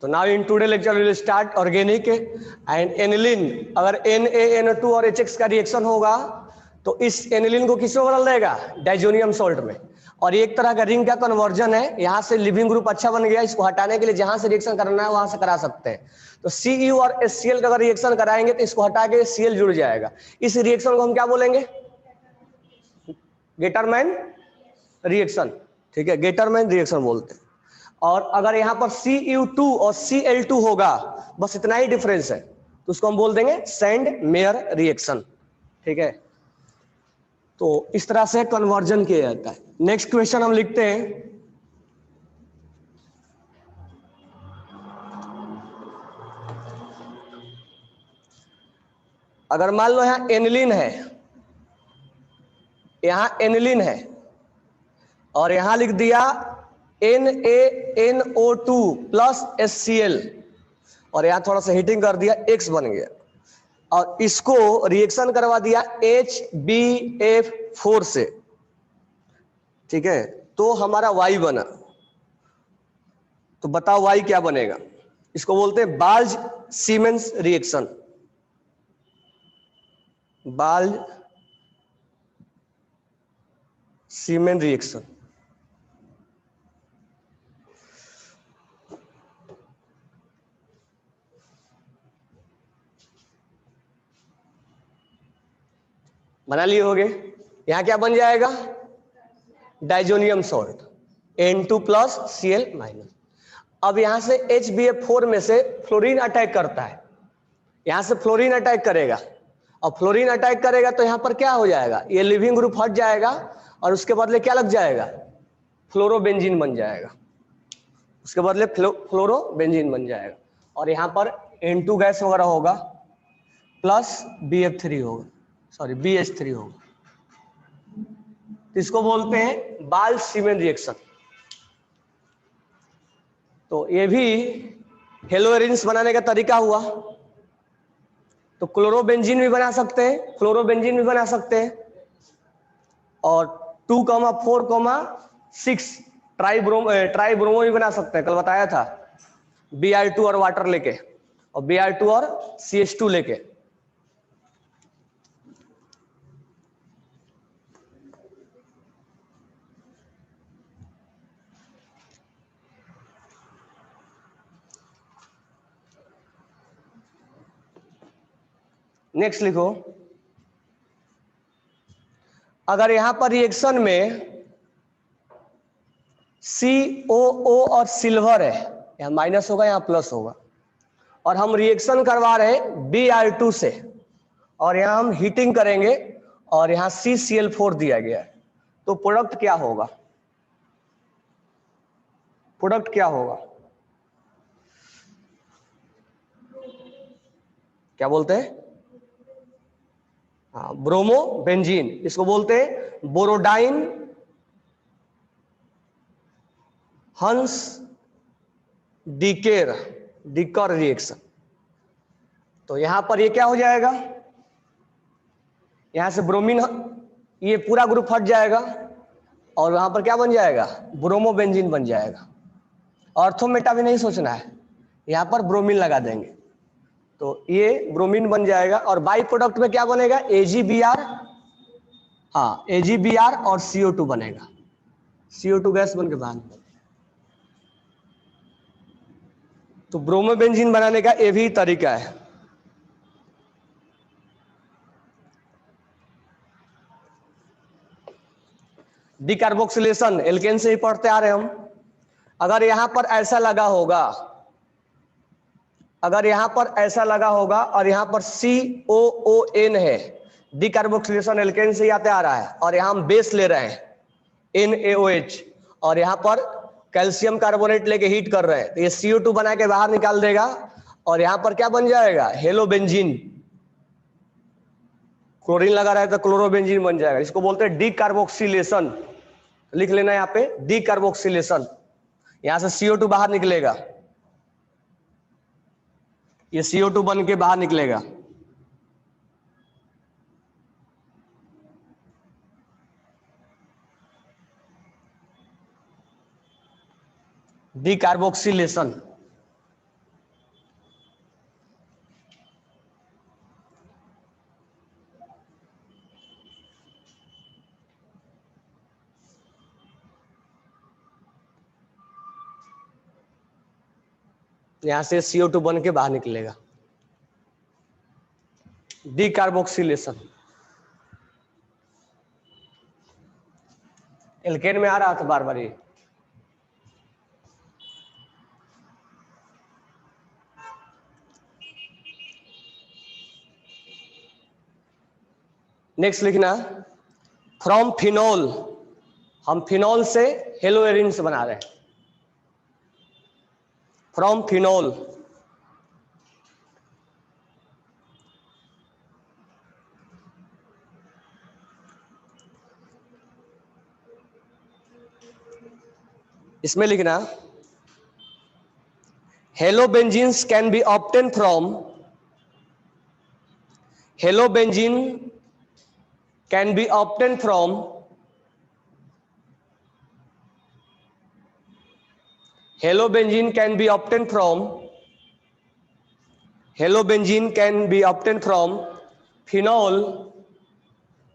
तो now in today lecture will start organic and aniline. अगर NaN2 और HX का रिएक्शन होगा तो इस एनिलीन को किसमें बदल देगा? डाइजोनियम सॉल्ट में। और एक तरह का रिंग का कन्वर्जन है, यहाँ से लिविंग ग्रुप अच्छा बन गया, इसको हटाने के लिए जहां से रिएक्शन करना है वहां से करा सकते हैं। तो Cu और HCl का अगर रिएक्शन कराएंगे तो इसको हटा के Cl जुड़ जाएगा। इस रिएक्शन को हम क्या बोलेंगे? Gattermann reaction. ठीक है, गेटरमैन रिएक्शन बोलते हैं। और अगर यहां पर Cu2 और Cl2 होगा, बस इतना ही डिफरेंस है, तो उसको हम बोल देंगे सैंड मेयर रिएक्शन। ठीक है, तो इस तरह से कन्वर्जन किया जाता है। नेक्स्ट क्वेश्चन हम लिखते हैं, अगर मान लो यहां एनिलीन है, यहां एनिलीन है और यहां लिख दिया NaNO2 प्लस HCl और यहां थोड़ा सा हीटिंग कर दिया, X बन गया और इसको रिएक्शन करवा दिया HbF4 से। ठीक है, तो हमारा Y बना। तो बताओ Y क्या बनेगा? इसको बोलते हैं बाल्ज सीमेंस रिएक्शन। बाल्ज सीमेन रिएक्शन। बना लिए होगे। यहां क्या बन जाएगा? Diazonium salt N2 plus Cl minus. अब यहां से HbF4 में से फ्लोरीन अटैक करता है, यहां से फ्लोरीन अटैक करेगा और फ्लोरीन अटैक करेगा तो यहां पर क्या हो जाएगा? ये लिविंग ग्रुप हट जाएगा और उसके बदले क्या लग जाएगा? फ्लोरोबेंजीन बन जाएगा। उसके बदले फ्लोरोबेंजीन बन जाएगा और यहां पर N2 गैस वगैरह होगा प्लस BF3 होगा, सॉरी BH3 होगा। तो इसको बोलते हैं बाल्ज सीमेन रिएक्शन। तो ये भी हेलोएरिन्स बनाने का तरीका हुआ। तो क्लोरोबेंजीन भी बना सकते हैं, फ्लोरोबेंजीन भी बना सकते हैं और 2,4,6 ट्राइब्रोमो भी बना सकते हैं। कल बताया था Br2 और वाटर लेके और Br2 और CH2 लेके। नेक्स्ट लिखो, अगर यहां पर रिएक्शन में COO और सिल्वर है, यहां माइनस होगा यहां प्लस होगा, और हम रिएक्शन करवा रहे हैं Br2 से और यहां हम हीटिंग करेंगे और यहां CCl4 दिया गया है, तो प्रोडक्ट क्या होगा? प्रोडक्ट क्या होगा? क्या बोलते हैं? हाँ, ब्रोमो बेंजीन। इसको बोलते हैं बोरोडाइन हंस डिकेर डिकर रिएक्शन। तो यहां पर ये क्या हो जाएगा? यहां से ब्रोमीन, ये पूरा ग्रुप हट जाएगा और वहां पर क्या बन जाएगा? ब्रोमो बेंजीन बन जाएगा। ऑर्थोमेटा भी नहीं सोचना है, यहां पर ब्रोमीन लगा देंगे तो ये ब्रोमीन बन जाएगा और बाई प्रोडक्ट में क्या बनेगा? AgBr, हाँ AgBr और CO2 बनेगा। CO2 गैस बन के बाहर। तो ब्रोमोबेंजीन बनाने का ये भी तरीका है। डिकार्बोक्सिलेशन एल्केन से ही पढ़ते आ रहे हम। अगर यहां पर ऐसा लगा होगा, अगर यहां पर ऐसा लगा होगा और यहां पर COON है, डिकार्बोक्सिलेशन एल्केन से ही आते आ रहा है और यहां हम बेस ले रहे हैं NaOH और यहां पर कैल्शियम कार्बोनेट लेके हीट कर रहे हैं, तो ये CO2 बना के बाहर निकाल देगा और यहां पर क्या बन जाएगा? हेलोबेंजीन। क्लोरीन लगा रहा है तो क्लोरोबेंजीन बन जाएगा। इसको बोलते हैं डिकार्बोक्सिलेशन। लिख लेना यहाँ पे डिकार्बोक्सिलेशन। यहां से CO2 बाहर निकलेगा, ये CO2 बन के बाहर निकलेगा। डिकार्बोक्सिलेशन। यहां से CO2 बन के बाहर निकलेगा, डीकार्बोक्सिलेशन। एल्केन में आ रहा था बार बार ये। नेक्स्ट लिखना, फ्रॉम फिनोल, हम फिनोल से हेलोएरिन बना रहे हैं। फ्रॉम फिनोल, इसमें लिखना, halobenzenes can be obtain from, halobenzene can be obtain from halobenzene can be obtain from halobenzene can be obtain from phenol,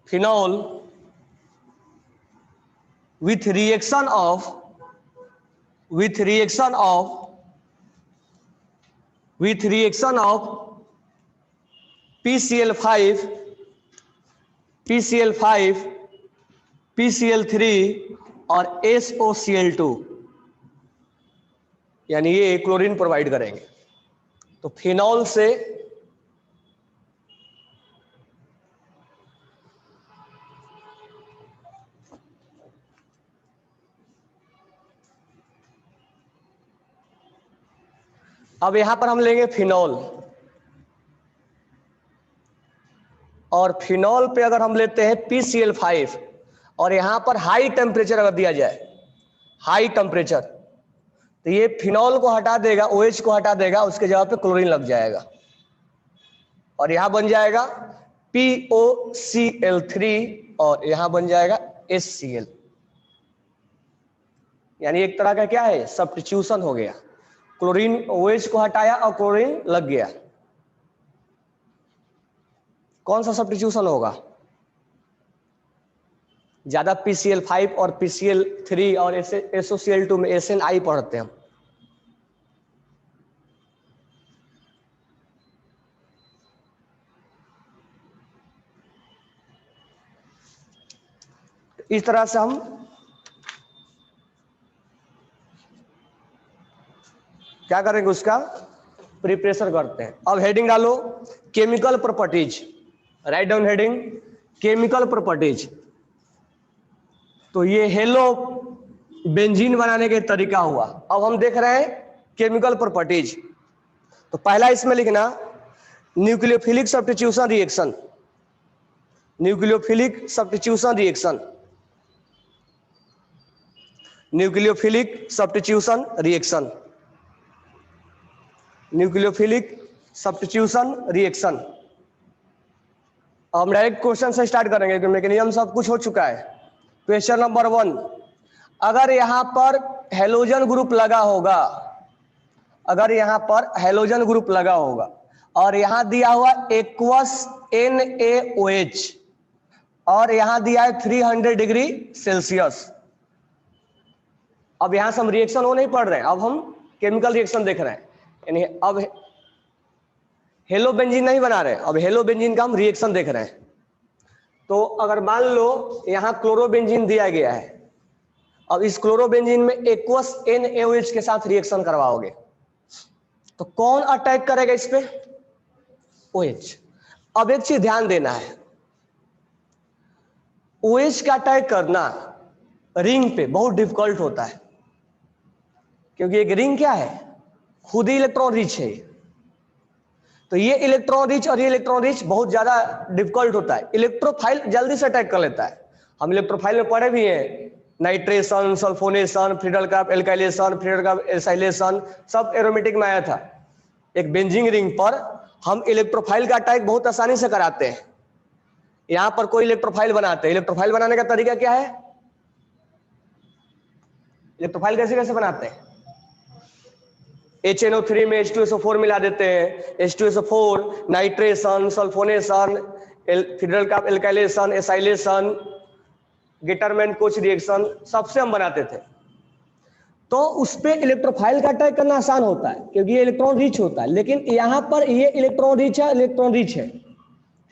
phenol with reaction of with reaction of PCl5 PCl5 PCl3 और SOCl2, यानी ये chlorine provide करेंगे। तो phenol से अब यहां पर हम लेंगे फिनॉल, और फिनॉल पे अगर हम लेते हैं PCl5 और यहां पर हाई टेम्परेचर अगर दिया जाए, हाई टेम्परेचर, तो ये फिनॉल को हटा देगा, OH को हटा देगा, उसके जगह पे क्लोरीन लग जाएगा और यहां बन जाएगा POCl3 और यहां बन जाएगा HCl। यानी एक तरह का क्या है, सब्स्टिट्यूशन हो गया, क्लोरीन OH को हटाया और क्लोरीन लग गया। कौन सा सब्स्टिट्यूशन होगा, ज्यादा PCl5 और PCl3 और SOCl2 में SNI पढ़ते हैं हम। इस तरह से हम क्या करेंगे, उसका प्रिपरेशन करते हैं। अब हेडिंग डालो, chemical properties, write down heading, chemical properties. तो ये हेलो बेंजीन बनाने के तरीका हुआ। अब हम देख रहे हैं केमिकल प्रॉपर्टीज। तो पहला इसमें लिखना, nucleophilic substitution reaction, nucleophilic substitution reaction, nucleophilic substitution reaction, nucleophilic substitution reaction. हम डायरेक्ट क्वेश्चन से स्टार्ट करेंगे क्योंकि मैकेनिज्म सब कुछ हो चुका है। क्वेश्चन नंबर 1, अगर यहां पर हेलोजन ग्रुप लगा होगा, अगर यहां पर हेलोजन ग्रुप लगा होगा और यहां दिया हुआ एक्वस NaOH और यहां दिया है 300 डिग्री सेल्सियस। अब यहां से हम रिएक्शन वो नहीं पढ़ रहे हैं, अब हम केमिकल रिएक्शन देख रहे हैं। यानी अब हेलोबेंजीन नहीं बना रहे, अब हेलोबेंजीन का हम रिएक्शन देख रहे हैं। तो अगर मान लो यहां क्लोरोबेंजीन दिया गया है, अब इस क्लोरोबेंजीन में एक्वस NaOH के साथ रिएक्शन करवाओगे तो कौन अटैक करेगा इस पे, OH। अब एक चीज ध्यान देना है, OH का अटैक करना रिंग पे बहुत डिफिकल्ट होता है, क्योंकि एक रिंग क्या है, खुद ही इलेक्ट्रॉन रिच है। तो ये इलेक्ट्रॉन रिच और ये इलेक्ट्रॉन रिच बहुत ज्यादा डिफिकल्ट होता है। इलेक्ट्रोफाइल जल्दी से अटैक कर लेता है। हम इलेक्ट्रोफाइल में पढ़े भी हैं, नाइट्रेशन, सल्फोनेशन, फ्रीडल का एल्काइलेशन, फ्रीडल का एसाइलेशन, सब एरोमेटिक में आया था। एक बेंजीन रिंग पर हम इलेक्ट्रोफाइल का अटैक बहुत आसानी से कराते हैं। यहां पर कोई इलेक्ट्रोफाइल बनाते हैं, इलेक्ट्रोफाइल बनाने का तरीका क्या है, इलेक्ट्रोफाइल कैसे कैसे बनाते हैं, HNO3 में H2SO4 मिला देते हैं, H2SO4, नाइट्रेशन, सल्फोनेशन, फ्रीडल का alkylation, acylation, Gattermann coach reaction, सबसे हम बनाते थे। तो उस पर इलेक्ट्रोफाइल का अटैक करना आसान होता है क्योंकि ये इलेक्ट्रॉन रिच होता है, लेकिन यहां पर ये इलेक्ट्रॉन रिच है, इलेक्ट्रॉन रिच है,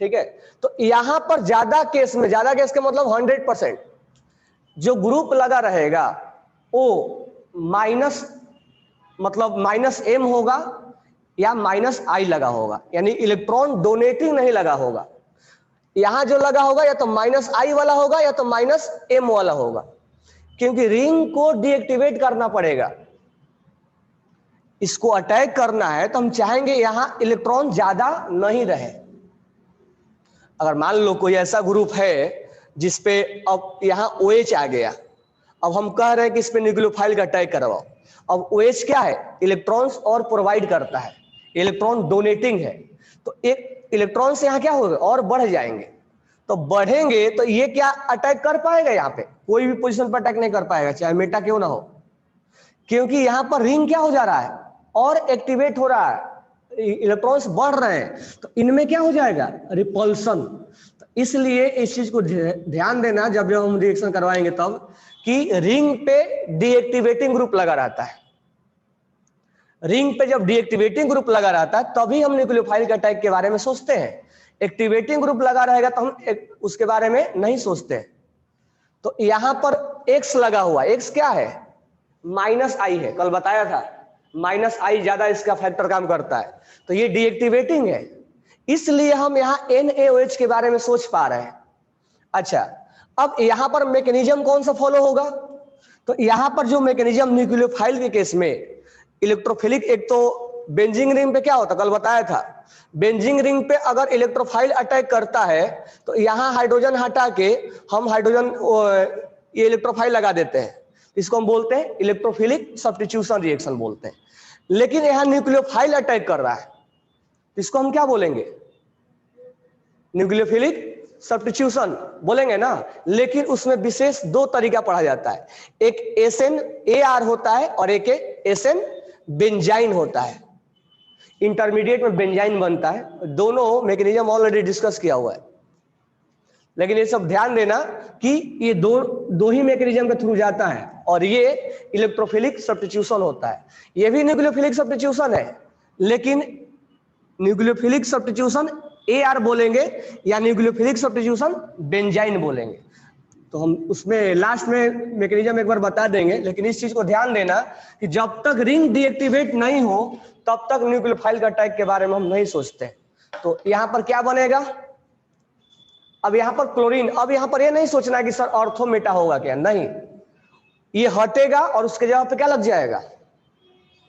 ठीक है। तो यहां पर ज्यादा केस में, ज्यादा केस का मतलब 100% जो ग्रुप लगा रहेगा वो माइनस, मतलब -m होगा या -I लगा होगा, यानी इलेक्ट्रॉन डोनेटिंग नहीं लगा होगा। यहां जो लगा होगा या तो -I वाला होगा या तो -m वाला होगा, क्योंकि रिंग को डीएक्टिवेट करना पड़ेगा। इसको अटैक करना है तो हम चाहेंगे यहां इलेक्ट्रॉन ज्यादा नहीं रहे। अगर मान लो कोई ऐसा ग्रुप है जिसपे अब यहां OH आ गया, अब हम कह रहे हैं कि इस पे न्यूक्लियोफाइल का अटैक करवाओ। अब OH क्या है, इलेक्ट्रॉन्स और प्रोवाइड करता है, इलेक्ट्रॉन डोनेटिंग है, तो एक इलेक्ट्रॉन से यहां क्या होगा, और बढ़ जाएंगे। तो बढ़ेंगे तो ये क्या अटैक कर पाएगा, यहाँ पे कोई भी पोजीशन पर अटैक नहीं कर पाएगा, चाहे मेटा क्यों ना हो, क्योंकि यहां पर रिंग क्या हो जा रहा है, और एक्टिवेट हो रहा है, इलेक्ट्रॉन्स बढ़ रहे हैं, तो इनमें क्या हो जाएगा, रिपल्सन। तो इसलिए इस चीज को ध्यान देना जब हम रिएक्शन करवाएंगे तब, कि रिंग पे डीएक्टिवेटिंग ग्रुप लगा रहता है। रिंग पे जब डीएक्टिवेटिंग ग्रुप लगा रहता है तभी हम न्यूक्लियोफाइल के अटैक के बारे में सोचते हैं। एक्टिवेटिंग ग्रुप लगा रहेगा तो हम उसके बारे में नहीं सोचते हैं। तो यहां पर X लगा हुआ, X क्या है, -I है, कल बताया था, -I ज्यादा इसका फैक्टर काम करता है, तो ये डीएक्टिवेटिंग है, इसलिए हम यहाँ NaOH के बारे में सोच पा रहे हैं। अच्छा, अब यहां पर मैकेनिज्म कौन सा फॉलो होगा, तो यहां पर जो मैकेनिज्म न्यूक्लियोफाइल के केस में इलेक्ट्रोफिलिक, एक तो बेंजीन रिंग पे क्या होता, कल बताया था, बेंजीन रिंग पे अगर इलेक्ट्रोफाइल अटैक करता है तो यहां हाइड्रोजन हटा के हम हाइड्रोजन ये इलेक्ट्रोफाइल लगा देते हैं, इसको हम बोलते हैं इलेक्ट्रोफिलिक सब्स्टिट्यूशन रिएक्शन बोलते हैं। लेकिन यहां न्यूक्लियोफाइल अटैक कर रहा है, इसको हम क्या बोलेंगे, न्यूक्लियोफिलिक सब्स्टिट्यूशन बोलेंगे ना। लेकिन उसमें विशेष दो तरीका पढ़ा जाता है, एक SNAR होता है और एक SN बेंजाइन होता है, इंटरमीडिएट में बेंजाइन बनता है। दोनों मैकेनिज्म ऑलरेडी डिस्कस किया हुआ है, लेकिन ये सब ध्यान देना कि ये दो ही मैकेनिज्म के थ्रू जाता है, और ये इलेक्ट्रोफिलिक सब्स्टिट्यूशन होता है। ये भी न्यूक्लियोफिलिक सब्स्टिट्यूशन है, लेकिन न्यूक्लियोफिलिक सब्स्टिट्यूशन AR बोलेंगे या न्यूक्लियोफिलिक सब्स्टिट्यूशन बेंजाइन बोलेंगे। तो हम उसमें लास्ट में मैकेनिज्म एक बार बता देंगे, लेकिन इस चीज को ध्यान देना कि जब तक रिंग डीएक्टिवेट नहीं हो तब तक न्यूक्लियोफाइल का अटैक के बारे में हम नहीं सोचते। तो यहां पर क्या बनेगा, अब यहां पर क्लोरीन, अब यहां पर ये नहीं सोचना कि सर ऑर्थो मेटा होगा क्या, नहीं, ये हटेगा और उसके जगह पे क्या लग जाएगा,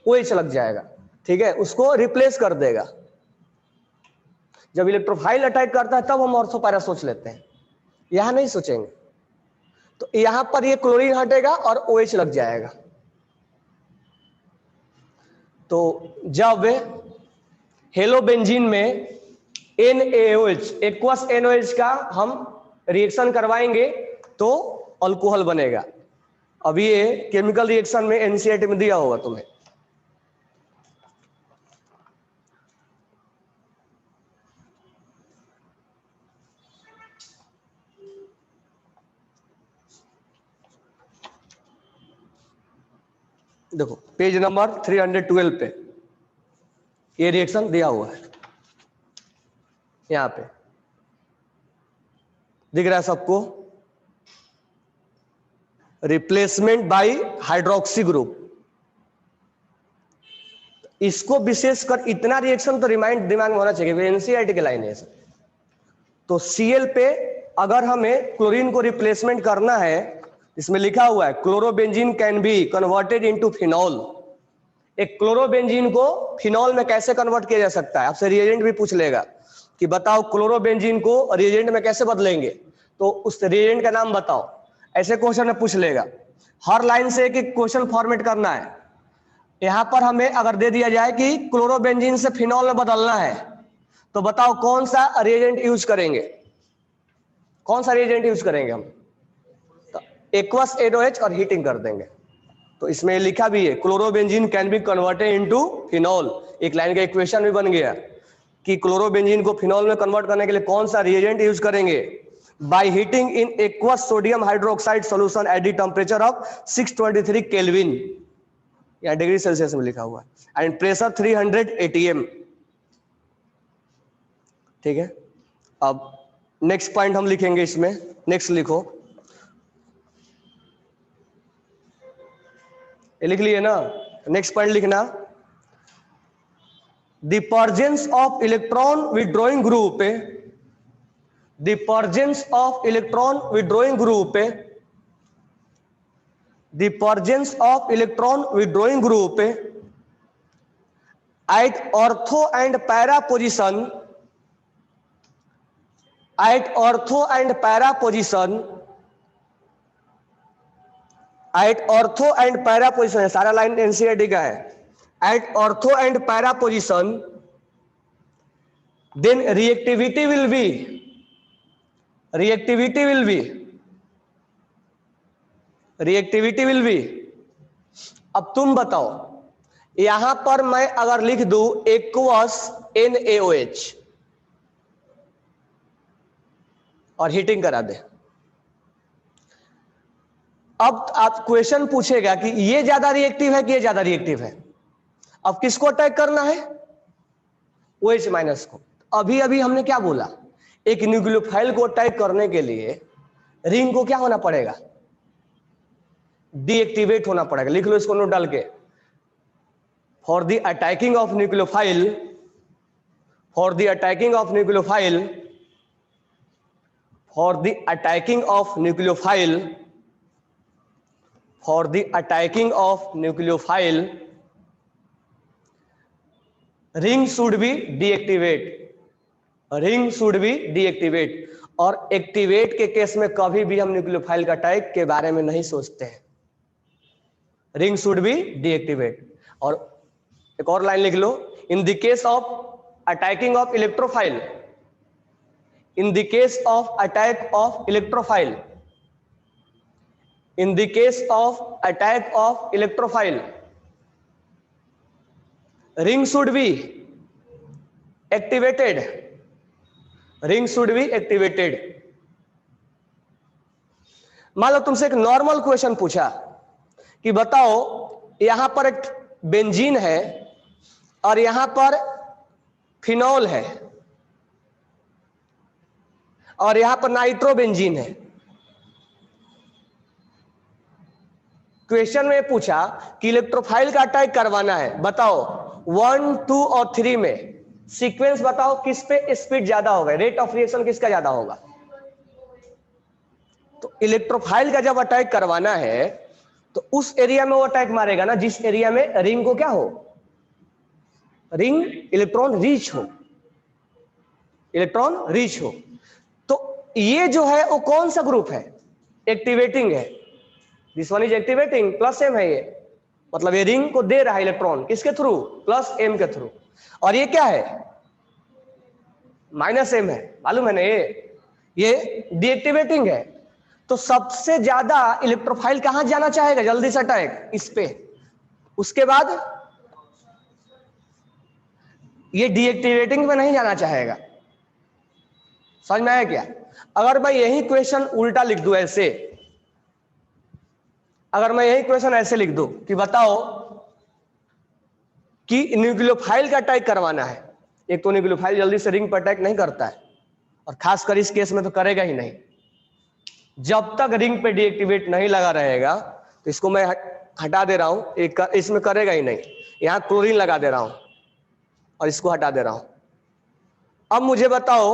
OH लग जाएगा, ठीक है, उसको रिप्लेस कर देगा। जब इलेक्ट्रोफाइल अटैक करता है तब हम ऑर्थो पैरा सोच लेते हैं, यहां नहीं सोचेंगे। तो यहां पर ये क्लोरीन हटेगा और OH लग जाएगा। तो जब हेलोबेंजीन में NaOH, एक्वस NaOH का हम रिएक्शन करवाएंगे तो अल्कोहल बनेगा। अब ये केमिकल रिएक्शन में NCERT में दिया होगा तुम्हें। देखो पेज नंबर 312 पे ये रिएक्शन दिया हुआ है, यहां पे दिख रहा है सबको, रिप्लेसमेंट बाय हाइड्रोक्सी ग्रुप। इसको विशेषकर इतना रिएक्शन तो रिमाइंड दिमाग में होना चाहिए, NCERT के लाइन है। तो Cl पे अगर हमें क्लोरीन को रिप्लेसमेंट करना है, इसमें लिखा हुआ है chlorobenzene can be converted into phenol. एक क्लोरोबेंजीन को फिनॉल में कैसे कन्वर्ट किया जा सकता है, आपसे रिएजेंट भी पूछ लेगा कि बताओ क्लोरोबेंजीन को रिएजेंट में कैसे बदलेंगे, तो उस रिएजेंट का नाम बताओ, ऐसे क्वेश्चन में पूछ लेगा। हर लाइन से एक एक क्वेश्चन फॉर्मेट करना है। यहां पर हमें अगर दे दिया जाए कि क्लोरोबेंजीन से फिनॉल में बदलना है, तो बताओ कौन सा रिएजेंट यूज करेंगे, कौन सा रिएजेंट यूज करेंगे हम, तो एक्वस NaOH और हीटिंग कर देंगे। तो इसमें लिखा भी है chlorobenzene can be converted into phenol, एक लाइन का इक्वेशन भी बन गया कि क्लोरोबेंजीन को फिनॉल में कन्वर्ट करने के लिए कौन सा रिएजेंट यूज करेंगे, by heating in aqueous sodium hydroxide solution at the temperature of 623 kelvin. यहाँ डिग्री सेल्सियस में लिखा हुआ है, एंड प्रेशर 300 atm। ठीक है, अब नेक्स्ट पॉइंट हम लिखेंगे इसमें, नेक्स्ट लिखो, ये लिख लिए ना, नेक्स्ट पॉइंट लिखना, the परजेंस of electron withdrawing group, the परजेंस of electron withdrawing group, the presence of electron withdrawing group at ortho and para position, at ortho and para position, at ortho and para position है, सारा line NCERT का है, at ortho and para position, then reactivity will be, reactivity will be, reactivity will be. अब तुम बताओ, यहां पर मैं अगर लिख दूं एक्वस NaOH और हीटिंग करा दे, अब आप क्वेश्चन पूछेगा कि ये ज्यादा रिएक्टिव है कि ये ज्यादा रिएक्टिव है। अब किसको अटैक करना है? OH माइनस को। अभी अभी हमने क्या बोला, एक न्यूक्लियोफाइल को अटैक करने के लिए रिंग को क्या होना पड़ेगा? डीएक्टिवेट होना पड़ेगा। लिख लो इसको नोट डाल के, for the attacking of nucleophile, for the attacking of nucleophile, for the attacking of nucleophile, for the attacking of nucleophile, ring should B deactivate, ring should B deactivate. और एक्टिवेट के case में कभी भी हम nucleophile का attack के बारे में नहीं सोचते हैं, रिंग शुड बी डीएक्टिवेट। और एक और लाइन लिख लो, in the case of attacking of electrophile, in the case of attack of electrophile, in the case of attack of electrophile, ring should be activated, ring should be activated. मान लो तुमसे एक normal question पूछा कि बताओ यहां पर एक बेंजीन है और यहां पर फिनॉल है और यहां पर नाइट्रोबेंजीन है। क्वेश्चन में पूछा कि इलेक्ट्रोफाइल का अटैक करवाना है, बताओ 1, 2 और 3 में सीक्वेंस बताओ किस पे स्पीड ज्यादा होगा, रेट ऑफ रिएक्शन किसका ज्यादा होगा। तो इलेक्ट्रोफाइल का जब अटैक करवाना है तो उस एरिया में वो अटैक मारेगा ना जिस एरिया में रिंग को क्या हो, रिंग इलेक्ट्रॉन रीच हो, इलेक्ट्रॉन रीच हो। तो ये जो है वो कौन सा ग्रुप है? एक्टिवेटिंग है, this one is activating, plus M है ये, मतलब ये रिंग को दे रहा है इलेक्ट्रॉन किसके थ्रू, प्लस एम के थ्रू। और ये क्या है, माइनस एम है, मालूम है ना, ये डीएक्टिवेटिंग है। तो सबसे ज्यादा इलेक्ट्रोफाइल कहां जाना चाहेगा जल्दी से अटैक, इस पे। उसके बाद ये डीएक्टिवेटिंग में नहीं जाना चाहेगा। समझ में आया क्या? अगर मैं यही क्वेश्चन उल्टा लिख दूं ऐसे, अगर मैं यही क्वेश्चन ऐसे लिख दूं कि बताओ कि न्यूक्लियोफाइल का अटैक करवाना है, एक तो न्यूक्लियोफाइल जल्दी से रिंग पर अटैक नहीं करता है और खासकर इस केस में तो करेगा ही नहीं, जब तक रिंग पे डीएक्टिवेट नहीं लगा रहेगा। तो इसको मैं हटा दे रहा हूं, एक इसमें करेगा ही नहीं, यहां क्लोरीन लगा दे रहा हूं और इसको हटा दे रहा हूं। अब मुझे बताओ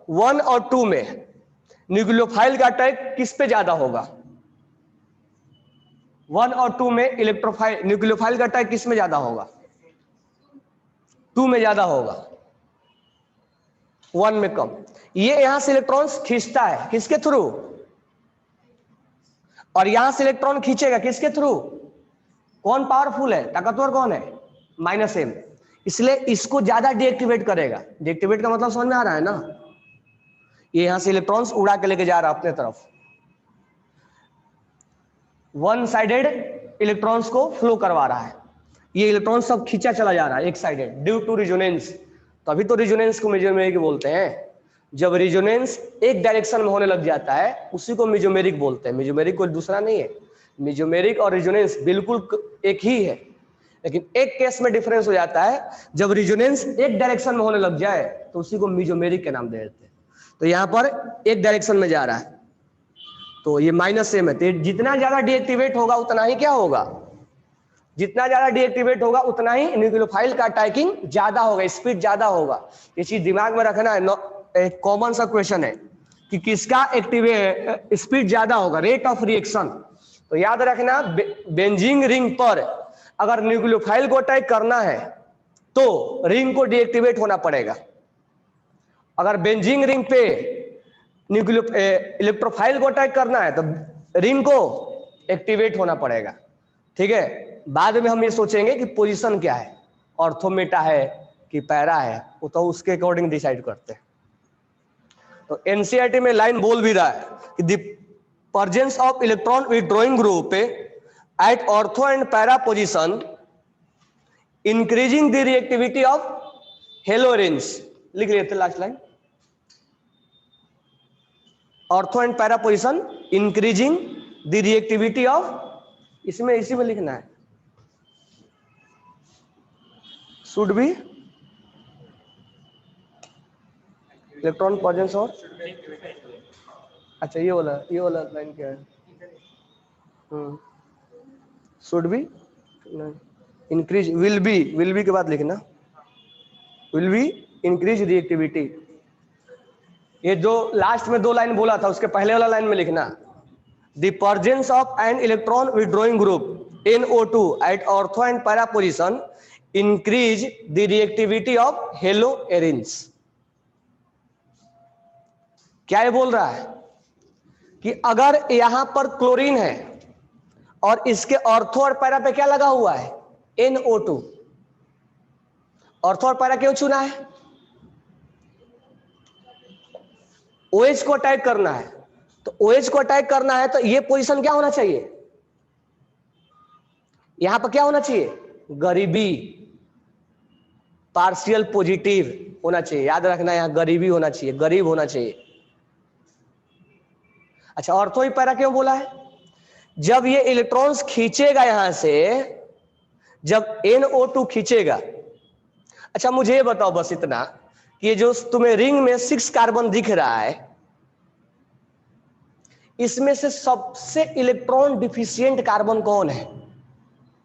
1 और 2 में न्यूक्लियोफाइल का अटैक किस पे ज्यादा होगा? 1 और 2 में इलेक्ट्रोफाइल न्यूक्लियोफाइल का अटैक किस में ज्यादा होगा? 2 में ज्यादा होगा, 1 में कम। ये यहां से इलेक्ट्रॉन्स खींचता है किसके थ्रू, और यहां से इलेक्ट्रॉन खींचेगा किसके थ्रू? कौन पावरफुल है, ताकतवर कौन है? Minus M. इसलिए इसको ज्यादा डीएक्टिवेट करेगा। डीएक्टिवेट का मतलब समझ में आ रहा है ना, ये यहां से इलेक्ट्रॉन्स उड़ा के लेके जा रहा है अपने तरफ, वन साइडेड इलेक्ट्रॉन्स को फ्लो करवा रहा है। ये इलेक्ट्रॉन सब खींचा चला जा रहा है एक साइडेड ड्यू टू रिजोनेंस। तभी तो रिजोनेंस को मेजोमेरिक बोलते हैं। जब रिजोनेंस एक डायरेक्शन में होने लग जाता है उसी को मेजोमेरिक बोलते हैं। मेजोमेरिक कोई दूसरा नहीं है, मेजोमेरिक और रिजोनेंस बिल्कुल एक ही है। लेकिन एक केस में डिफरेंस हो जाता है, जब रिजोनेंस एक डायरेक्शन में होने लग जाए तो उसी को मीजोमेरिक के नाम दे देते हैं। तो यहाँ पर एक डायरेक्शन में जा रहा है तो ये -m है, तो जितना ज्यादा डीएक्टिवेट होगा उतना ही क्या होगा, जितना ज्यादा डीएक्टिवेट होगा उतना ही न्यूक्लियोफाइल का अटैकिंग ज्यादा होगा, स्पीड ज्यादा होगा। ये चीज दिमाग में रखना है। एक कॉमन सा क्वेश्चन है कि किसका एक्टिवेट स्पीड ज्यादा होगा, रेट ऑफ रिएक्शन। तो याद रखना बेंजीन रिंग पर अगर न्यूक्लियोफाइल को अटैक करना है तो रिंग को डीएक्टिवेट होना पड़ेगा। अगर बेंजीन रिंग पे इलेक्ट्रोफाइल को अटैक करना है तो रिंग को एक्टिवेट होना पड़ेगा। ठीक है, बाद में हम ये सोचेंगे कि पोजीशन क्या है, ऑर्थोमेटा है कि पैरा है, वो तो उसके अकॉर्डिंग डिसाइड करते हैं। तो एनसीईआरटी में लाइन बोल भी रहा है कि the presence of electron withdrawing group at ortho and para position increasing the reactivity of haloarenes. लिख लेते last line, ortho and para position increasing the reactivity of, इसमें इसी में लिखना है, शुड बी इलेक्ट्रॉन प्रेजेंस और, अच्छा ये वाला लाइन क्या है, should be increase, will be के बाद लिखना विल बी इंक्रीज रिएक्टिविटी। ये जो लास्ट में 2 लाइन बोला था उसके पहले वाला लाइन में लिखना the presence of an electron withdrawing group NO2 at ortho and para position increase the reactivity of haloarenes. क्या ये बोल रहा है कि अगर यहां पर क्लोरीन है और इसके ऑर्थो और पैरा पे क्या लगा हुआ है, NO2, ऑर्थो और पैरा क्यों चुना है, OH को अटैक करना है। तो OH को अटैक करना है तो ये पोजीशन क्या होना चाहिए, यहां पर क्या होना चाहिए, गरीबी, पार्शियल पॉजिटिव होना चाहिए। याद रखना यहां गरीबी होना चाहिए, गरीब होना चाहिए। अच्छा, ऑर्थो ही पैरा क्यों बोला है, जब ये इलेक्ट्रॉन्स खींचेगा यहां से, जब NO2 खींचेगा। अच्छा मुझे ये बताओ बस इतना कि ये जो तुम्हें रिंग में 6 कार्बन दिख रहा है, इसमें से सबसे इलेक्ट्रॉन डिफिशिएंट कार्बन कौन है,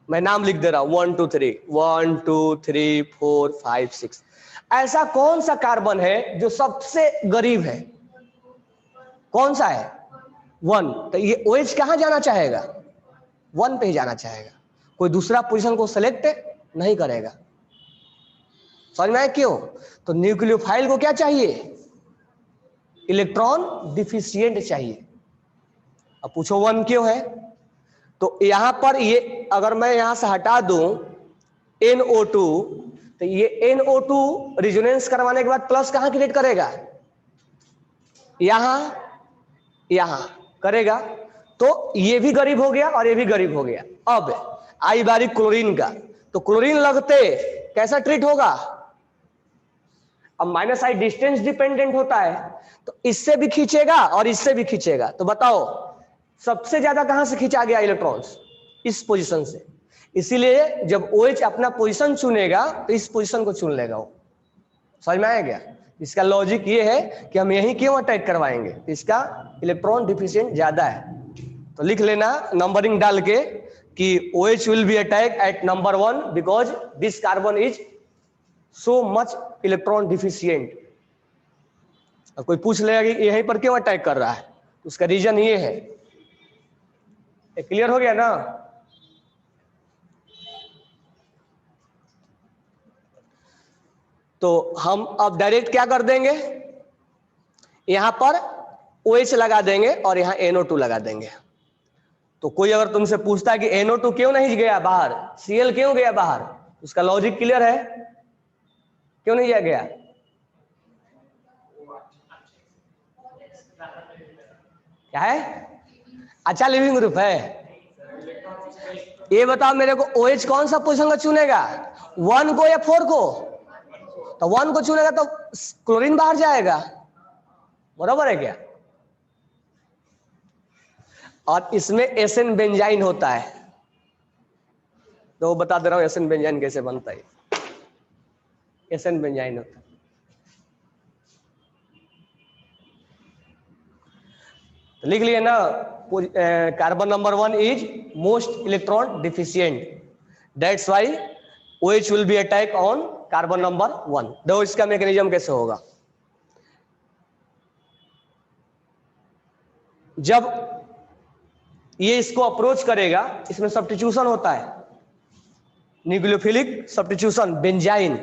मैं नाम लिख दे रहा हूं 1 2 3 1 2 3 4 5 6। ऐसा कौन सा कार्बन है जो सबसे गरीब है, कौन सा है, 1। तो ये OH कहां जाना चाहेगा, 1 पे ही जाना चाहेगा, कोई दूसरा पोजीशन को सेलेक्ट नहीं करेगा। समझ में आया क्यों, तो न्यूक्लियोफाइल को क्या चाहिए, इलेक्ट्रॉन डिफिशिएंट चाहिए। अब पूछो 1 क्यों है, तो यहां पर ये अगर मैं यहां से हटा दूं NO2 तो ये NO2 रिजोनेंस करवाने के बाद प्लस कहां क्रिएट करेगा, यहां करेगा, तो ये भी गरीब हो गया और ये भी गरीब हो गया। अब आई बारी क्लोरीन का, तो क्लोरीन लगते कैसा ट्रीट होगा, अब -I डिस्टेंस डिपेंडेंट होता है, तो इससे भी खींचेगा और इससे भी खींचेगा। तो बताओ सबसे ज्यादा कहां से खींचा गया इलेक्ट्रॉन्स, इस पोजीशन से। इसीलिए जब OH अपना पोजीशन चुनेगा तो इस पोजीशन को चुन लेगा वो। समझ में आया क्या, इसका लॉजिक ये है कि हम यही क्यों अटैक करवाएंगे, इसका इलेक्ट्रॉन डिफिशिएंट ज्यादा है। तो लिख लेना नंबरिंग डाल के कि OH will be attack eight number 1 because this carbon is so much electron deficient. अब कोई पूछ लेगा कि यहीं पर क्यों अटैक कर रहा है, तो उसका रीजन ये है। क्लियर हो गया ना। तो हम अब डायरेक्ट क्या कर देंगे, यहां पर OH लगा देंगे और यहां NO2 लगा देंगे। तो कोई अगर तुमसे पूछता है कि NO2 क्यों नहीं गया बाहर, Cl क्यों गया बाहर, उसका लॉजिक क्लियर है, क्यों नहीं गया, क्या है, अच्छा लिविंग ग्रुप है। ये बताओ मेरे को OH कौन सा पोजीशन का चुनेगा, 1 को या 4 को, तो 1 को चुनेगा तो क्लोरीन बाहर जाएगा, बराबर है क्या। और इसमें एसेन बेंजाइन होता है, तो वो बता दे रहा हूँ एसएन बेंजाइन कैसे बनता है। एसएन बेंजाइन होता है। तो लिख लिए ना, carbon number 1 is most electron deficient, that's why OH will be attack on carbon number 1। देखो इसका मैकेनिज्म कैसे होगा। जब ये इसको अप्रोच करेगा, इसमें सब्स्टिट्यूशन होता है, न्यूक्लियोफिलिक सब्स्टिट्यूशन, बेंजाइन।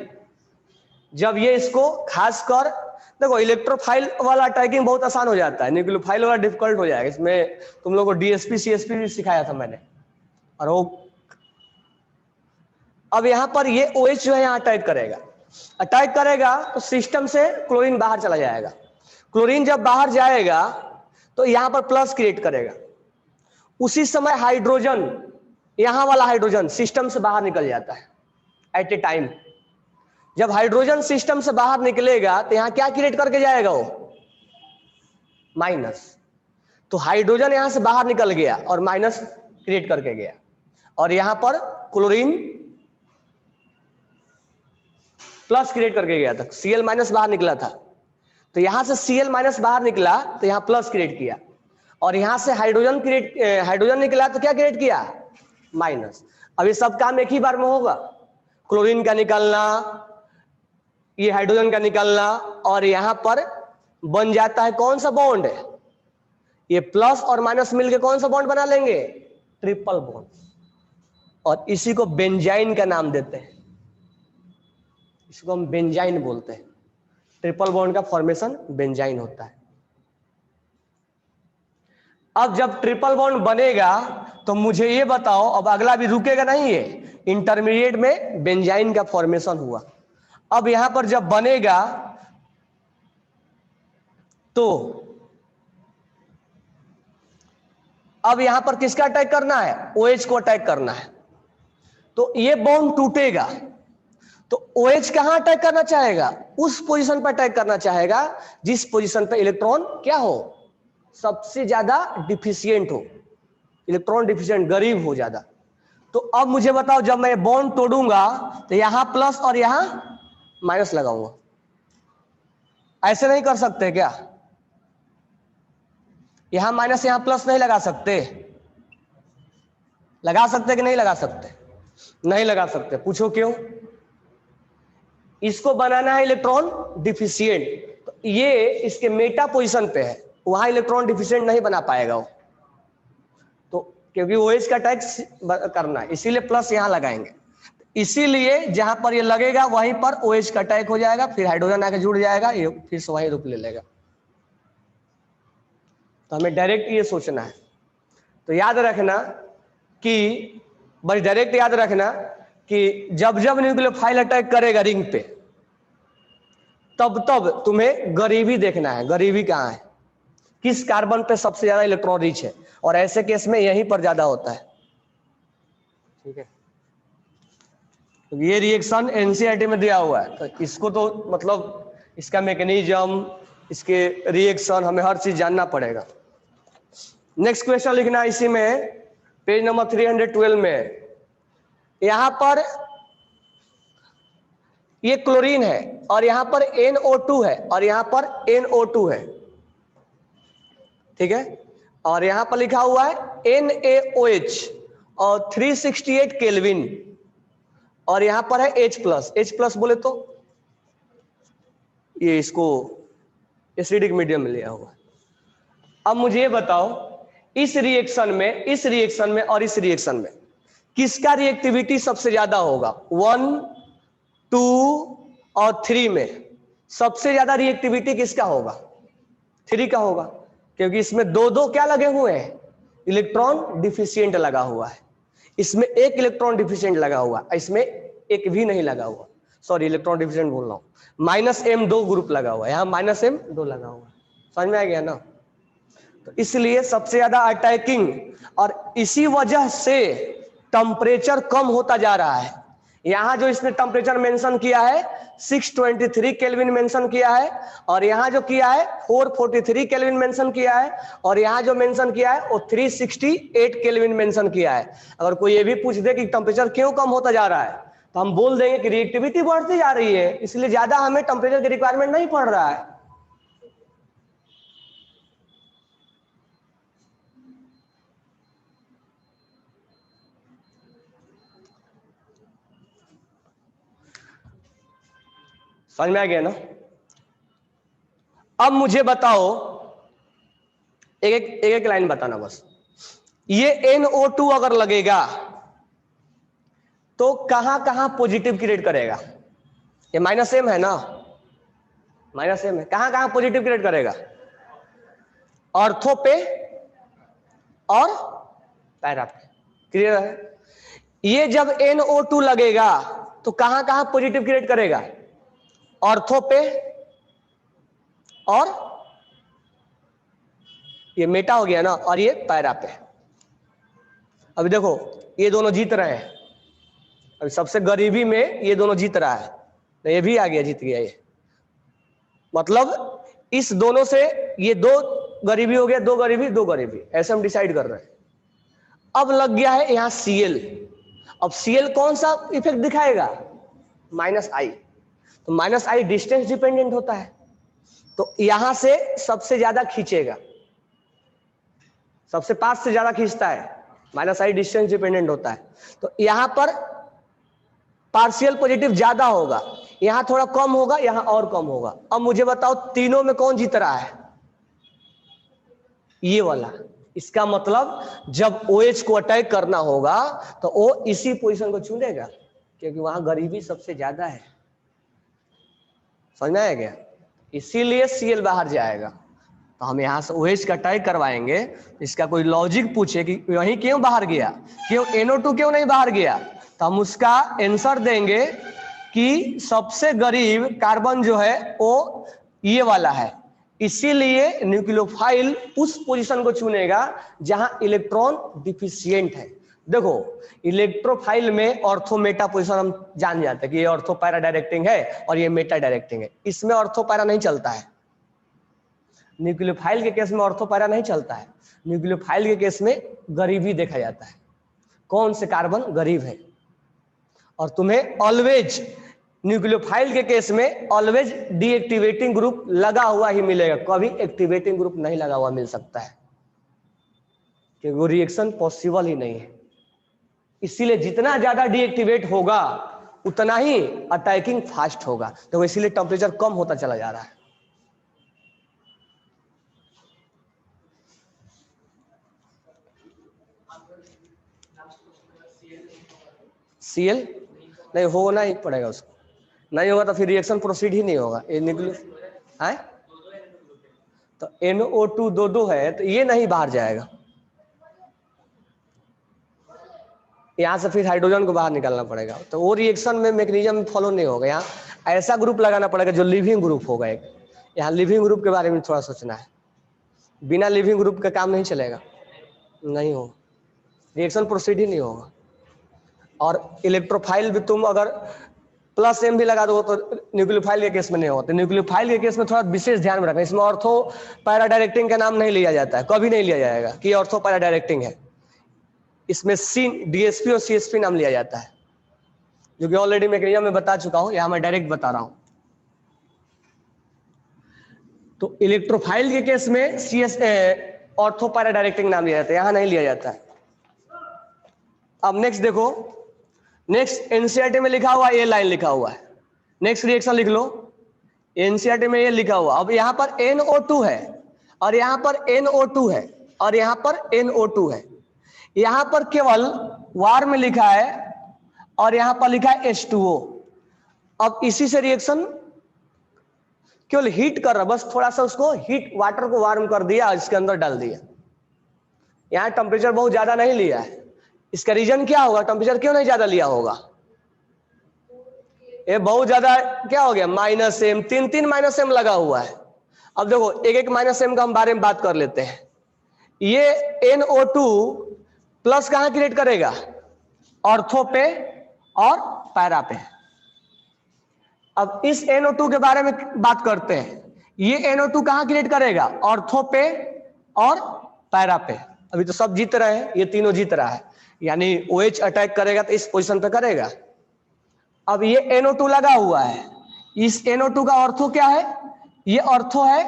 जब ये इसको खासकर देखो, इलेक्ट्रोफाइल वाला अटैकिंग बहुत आसान हो जाता है, न्यूक्लियोफाइल वाला डिफिकल्ट हो जाएगा। इसमें तुम लोगों को DSP CSP भी सिखाया था मैंने। और वो अब यहां पर ये OH जो है यहाँ अटैक करेगा तो सिस्टम से क्लोरीन बाहर चला जाएगा। क्लोरीन जब बाहर जाएगा तो यहां पर प्लस क्रिएट करेगा। उसी समय हाइड्रोजन, यहां वाला हाइड्रोजन सिस्टम से बाहर निकल जाता है एट ए टाइम। जब हाइड्रोजन सिस्टम से बाहर निकलेगा तो यहां क्या क्रिएट करके जाएगा, वो माइनस। तो हाइड्रोजन यहां से बाहर निकल गया और माइनस क्रिएट करके गया, और यहां पर क्लोरीन प्लस क्रिएट करके गया था। Cl माइनस बाहर निकला था, तो यहां से Cl माइनस बाहर निकला तो यहां प्लस क्रिएट किया, और यहां से हाइड्रोजन निकला तो क्या क्रिएट किया, माइनस। अब ये सब काम एक ही बार में होगा, क्लोरीन का निकलना, ये हाइड्रोजन का निकलना, और यहां पर बन जाता है कौन सा बॉन्ड, ये प्लस और माइनस मिलके कौन सा बॉन्ड बना लेंगे, ट्रिपल बॉन्ड। और इसी को बेंजाइन का नाम देते हैं, इसको हम बेंजाइन बोलते हैं। ट्रिपल बॉन्ड का फॉर्मेशन बेंजाइन होता है। अब जब ट्रिपल बॉन्ड बनेगा तो मुझे ये बताओ, अब अगला भी रुकेगा नहीं, ये इंटरमीडिएट में बेंजाइन का फॉर्मेशन हुआ। अब यहां पर जब बनेगा तो अब यहां पर किसका अटैक करना है, OH को अटैक करना है। तो ये बॉन्ड टूटेगा तो OH कहां अटैक करना चाहेगा, उस पोजीशन पर अटैक करना चाहेगा जिस पोजीशन पर इलेक्ट्रॉन क्या हो, सबसे ज्यादा डिफिशियंट हो, इलेक्ट्रॉन डिफिशियंट, गरीब हो ज्यादा। तो अब मुझे बताओ, जब मैं बॉन्ड तोड़ूंगा तो यहां प्लस और यहां माइनस लगाऊंगा, ऐसे नहीं कर सकते क्या, यहां माइनस यहां प्लस नहीं लगा सकते, लगा सकते कि नहीं लगा सकते, नहीं लगा सकते। पूछो क्यों, इसको बनाना है इलेक्ट्रॉन डिफिशियंट, तो ये इसके मेटा पोजीशन पे है, वहां इलेक्ट्रॉन डिफिशियंट नहीं बना पाएगा वो, तो क्योंकि OH का अटैक करना है, इसीलिए प्लस यहां लगाएंगे। इसीलिए जहां पर ये लगेगा वहीं पर OH का अटैक हो जाएगा, फिर हाइड्रोजन आके जुड़ जाएगा, ये फिर से वहीं रुक ले लेगा। तो हमें डायरेक्ट ये सोचना है। तो याद रखना कि, बस डायरेक्ट याद रखना कि जब जब न्यूक्लियोफाइल अटैक करेगा रिंग पे, तब तब तुम्हें गरीबी देखना है, गरीबी कहाँ है, किस कार्बन पे सबसे ज्यादा इलेक्ट्रॉन रिच है, और ऐसे केस में यहीं पर ज्यादा होता है। ठीक है, तो ये रिएक्शन NCERT में दिया हुआ है, तो इसको तो मतलब इसका मैकेनिज्म, इसके रिएक्शन हमें हर चीज जानना पड़ेगा। नेक्स्ट क्वेश्चन लिखना इसी में, पेज नंबर 312 में। यहां पर ये क्लोरीन है और यहां पर NO2 है और यहां पर NO2 है, ठीक है, और यहां पर लिखा हुआ है NaOH और 368 केल्विन, और यहां पर है H+ बोले तो ये इसको एसिडिक मीडियम में लिया हुआ है। अब मुझे ये बताओ, इस रिएक्शन में और इस रिएक्शन में किसका रिएक्टिविटी सबसे ज्यादा होगा, 1, 2 और 3 में सबसे ज्यादा रिएक्टिविटी किसका होगा, 3 का होगा, क्योंकि इसमें दो क्या लगे हुए हैं, इलेक्ट्रॉन डिफिशियंट लगा हुआ है। इसमें एक इलेक्ट्रॉन डिफिशियंट लगा हुआ, इसमें एक भी नहीं लगा हुआ, सॉरी इलेक्ट्रॉन डिफिशियंट बोल रहा हूं, -M 2 ग्रुप लगा हुआ है, यहाँ -M 2 लगा हुआ है। समझ में आ गया ना। तो इसलिए सबसे ज्यादा अटैकिंग, और इसी वजह से टेम्परेचर कम होता जा रहा है। यहां जो इसने टेम्परेचर मेंशन किया है 623 केल्विन मेंशन किया है, और यहां जो किया है 443 केल्विन मेंशन किया है, और यहां जो मेंशन किया है वो 368 केल्विन मेंशन किया है। अगर कोई ये भी पूछ दे कि टेम्परेचर क्यों कम होता जा रहा है तो हम बोल देंगे कि रिएक्टिविटी बढ़ती जा रही है, इसलिए ज्यादा हमें टेम्परेचर की रिक्वायरमेंट नहीं पड़ रहा है। समझ में आ गया ना? अब मुझे बताओ, एक लाइन बताना बस। ये NO2 अगर लगेगा तो कहां कहां पॉजिटिव क्रिएट करेगा? ये -m है ना, -m है, कहां कहां पॉजिटिव क्रिएट करेगा? ऑर्थो पे और पैरा पे। क्लियर है? ये जब NO2 लगेगा तो कहां कहां पॉजिटिव क्रिएट करेगा? ऑर्थो पे और ये मेटा हो गया ना, और ये पैरा पे। अभी देखो ये दोनों जीत रहे हैं, अभी सबसे गरीबी में ये दोनों जीत रहा है, तो ये भी आ गया, जीत गया ये। मतलब इस दोनों से ये दो गरीबी हो गया, दो गरीबी दो गरीबी, ऐसे हम डिसाइड कर रहे हैं। अब लग गया है यहां Cl। अब Cl कौन सा इफेक्ट दिखाएगा? -I। तो -I डिस्टेंस डिपेंडेंट होता है, तो यहां से सबसे ज्यादा खींचेगा, सबसे पास से ज्यादा खींचता है, -I डिस्टेंस डिपेंडेंट होता है। तो यहां पर पार्शियल पॉजिटिव ज्यादा होगा, यहां थोड़ा कम होगा, यहां और कम होगा। अब मुझे बताओ तीनों में कौन जीत रहा है? ये वाला। इसका मतलब जब OH को अटैक करना होगा तो वो इसी पोजीशन को चुनेगा, क्योंकि वहां गरीबी सबसे ज्यादा है। समझना है क्या? इसीलिए Cl बाहर जाएगा। तो हम यहां से OH का अटैक करवाएंगे, इसका कोई लॉजिक पूछे कि वहीं क्यों बाहर गया, क्यों NO2 क्यों नहीं बाहर गया, तो हम उसका आंसर देंगे कि सबसे गरीब कार्बन जो है वो ये वाला है, इसीलिए न्यूक्लियोफाइल उस पोजीशन को चुनेगा जहां इलेक्ट्रॉन डिफिशिएंट है। देखो इलेक्ट्रोफाइल में ऑर्थो मेटा पोजीशन हम जान जाते हैं कि ये ऑर्थो पैरा डायरेक्टिंग है और ये मेटा डायरेक्टिंग है। इसमें ऑर्थो पैरा नहीं चलता है, न्यूक्लियोफाइल के केस में ऑर्थो पैरा नहीं चलता है। न्यूक्लियोफाइल के केस में गरीबी देखा जाता है, कौन से कार्बन गरीब है। और तुम्हें ऑलवेज न्यूक्लियोफाइल के केस में ऑलवेज डीएक्टिवेटिंग ग्रुप लगा हुआ ही मिलेगा, कभी एक्टिवेटिंग ग्रुप नहीं लगा हुआ मिल सकता है, क्योंकि वो रिएक्शन पॉसिबल ही नहीं है। इसीलिए जितना ज्यादा डीएक्टिवेट होगा उतना ही अटैकिंग फास्ट होगा, तो इसीलिए टेम्परेचर कम होता चला जा रहा है। Cl नहीं होना ही पड़ेगा, उसको नहीं होगा तो फिर रिएक्शन प्रोसीड ही नहीं होगा। ये निकल है तो NO2 दो है, तो ये नहीं बाहर जाएगा, यहां से फिर हाइड्रोजन को बाहर निकालना पड़ेगा, तो वो रिएक्शन में मैकेनिज्म फॉलो नहीं होगा। यहाँ ऐसा ग्रुप लगाना पड़ेगा जो लिविंग ग्रुप होगा एक। यहाँ लिविंग ग्रुप के बारे में थोड़ा सोचना है, बिना लिविंग ग्रुप का काम नहीं चलेगा, नहीं होगा, रिएक्शन प्रोसीड ही नहीं होगा। और इलेक्ट्रोफाइल भी तुम अगर +m भी लगा दो तो न्यूक्लियोफाइल के केस में नहीं होता। न्यूक्लियोफाइल के केस में थोड़ा विशेष ध्यान में रखना, इसमें ऑर्थो पैरा डायरेक्टिंग का नाम नहीं लिया जाता है, कभी नहीं लिया जाएगा कि ऑर्थो पैरा डायरेक्टिंग है। इसमें DSP और CSP नाम लिया जाता है, जो कि ऑलरेडी मैकेनिज्म में बता चुका हूं, यहां मैं डायरेक्ट बता रहा हूं। तो इलेक्ट्रोफाइल के केस में ऑर्थो पैरा डायरेक्टिंग नाम लिया जाता है, यहां नहीं लिया जाता है। अब नेक्स्ट देखो, नेक्स्ट एनसीईआरटी में लिखा हुआ, ये लाइन लिखा हुआ है, नेक्स्ट रिएक्शन लिख लो, एनसीईआरटी में ये लिखा हुआ। अब यहां पर NO2 है और यहां पर NO2 है और यहां पर NO2 है, यहां पर केवल वार में लिखा है और यहां पर लिखा है H2O। अब इसी से रिएक्शन केवल हीट कर रहा, बस थोड़ा सा उसको हीट, वाटर को वार्म कर दिया, इसके अंदर डाल दिया। यहां टेम्परेचर बहुत ज्यादा नहीं लिया है, इसका रीजन क्या होगा, टेम्परेचर क्यों नहीं ज्यादा लिया होगा? ये बहुत ज्यादा क्या हो गया, -m, तीन -m लगा हुआ है। अब देखो एक एक -m का हम बारे में बात कर लेते हैं। ये NO2 प्लस कहां क्रिएट करेगा? ऑर्थो पे और पैरा पे। अब इस NO2 के बारे में बात करते हैं। ये NO2 कहां क्रिएट करेगा? ऑर्थो पे और पैरा पे। अभी तो सब जीत रहे हैं, ये तीनों जीत रहा है, यानी OH अटैक करेगा तो इस पोजीशन पे करेगा। अब ये NO2 लगा हुआ है, इस NO2 का ऑर्थो क्या है? ये ऑर्थो है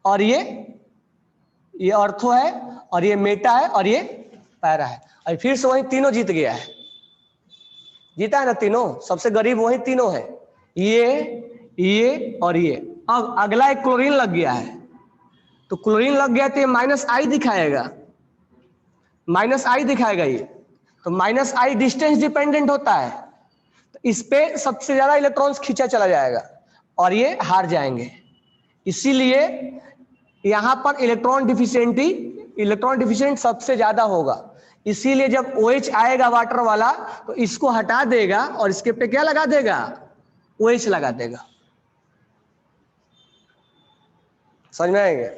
और ये ऑर्थो है और ये मेटा है और ये पैरा है। और फिर से वही तीनों जीत गया है, जीता है ना तीनों। सबसे गरीब वही तीनों है, ये और ये। अब अगला एक क्लोरीन लग गया है, तो क्लोरीन लग गया तो ये -I दिखाएगा, -I दिखाएगा ये। तो -I डिस्टेंस डिपेंडेंट होता है, तो इस पे सबसे ज्यादा इलेक्ट्रॉन्स खींचा चला जाएगा और ये हार जाएंगे। इसीलिए यहां पर इलेक्ट्रॉन डिफिशिएंट सबसे ज्यादा होगा। इसीलिए जब OH आएगा वाटर वाला तो इसको हटा देगा और इसके पे क्या लगा देगा? OH लगा देगा। समझ में आएगा?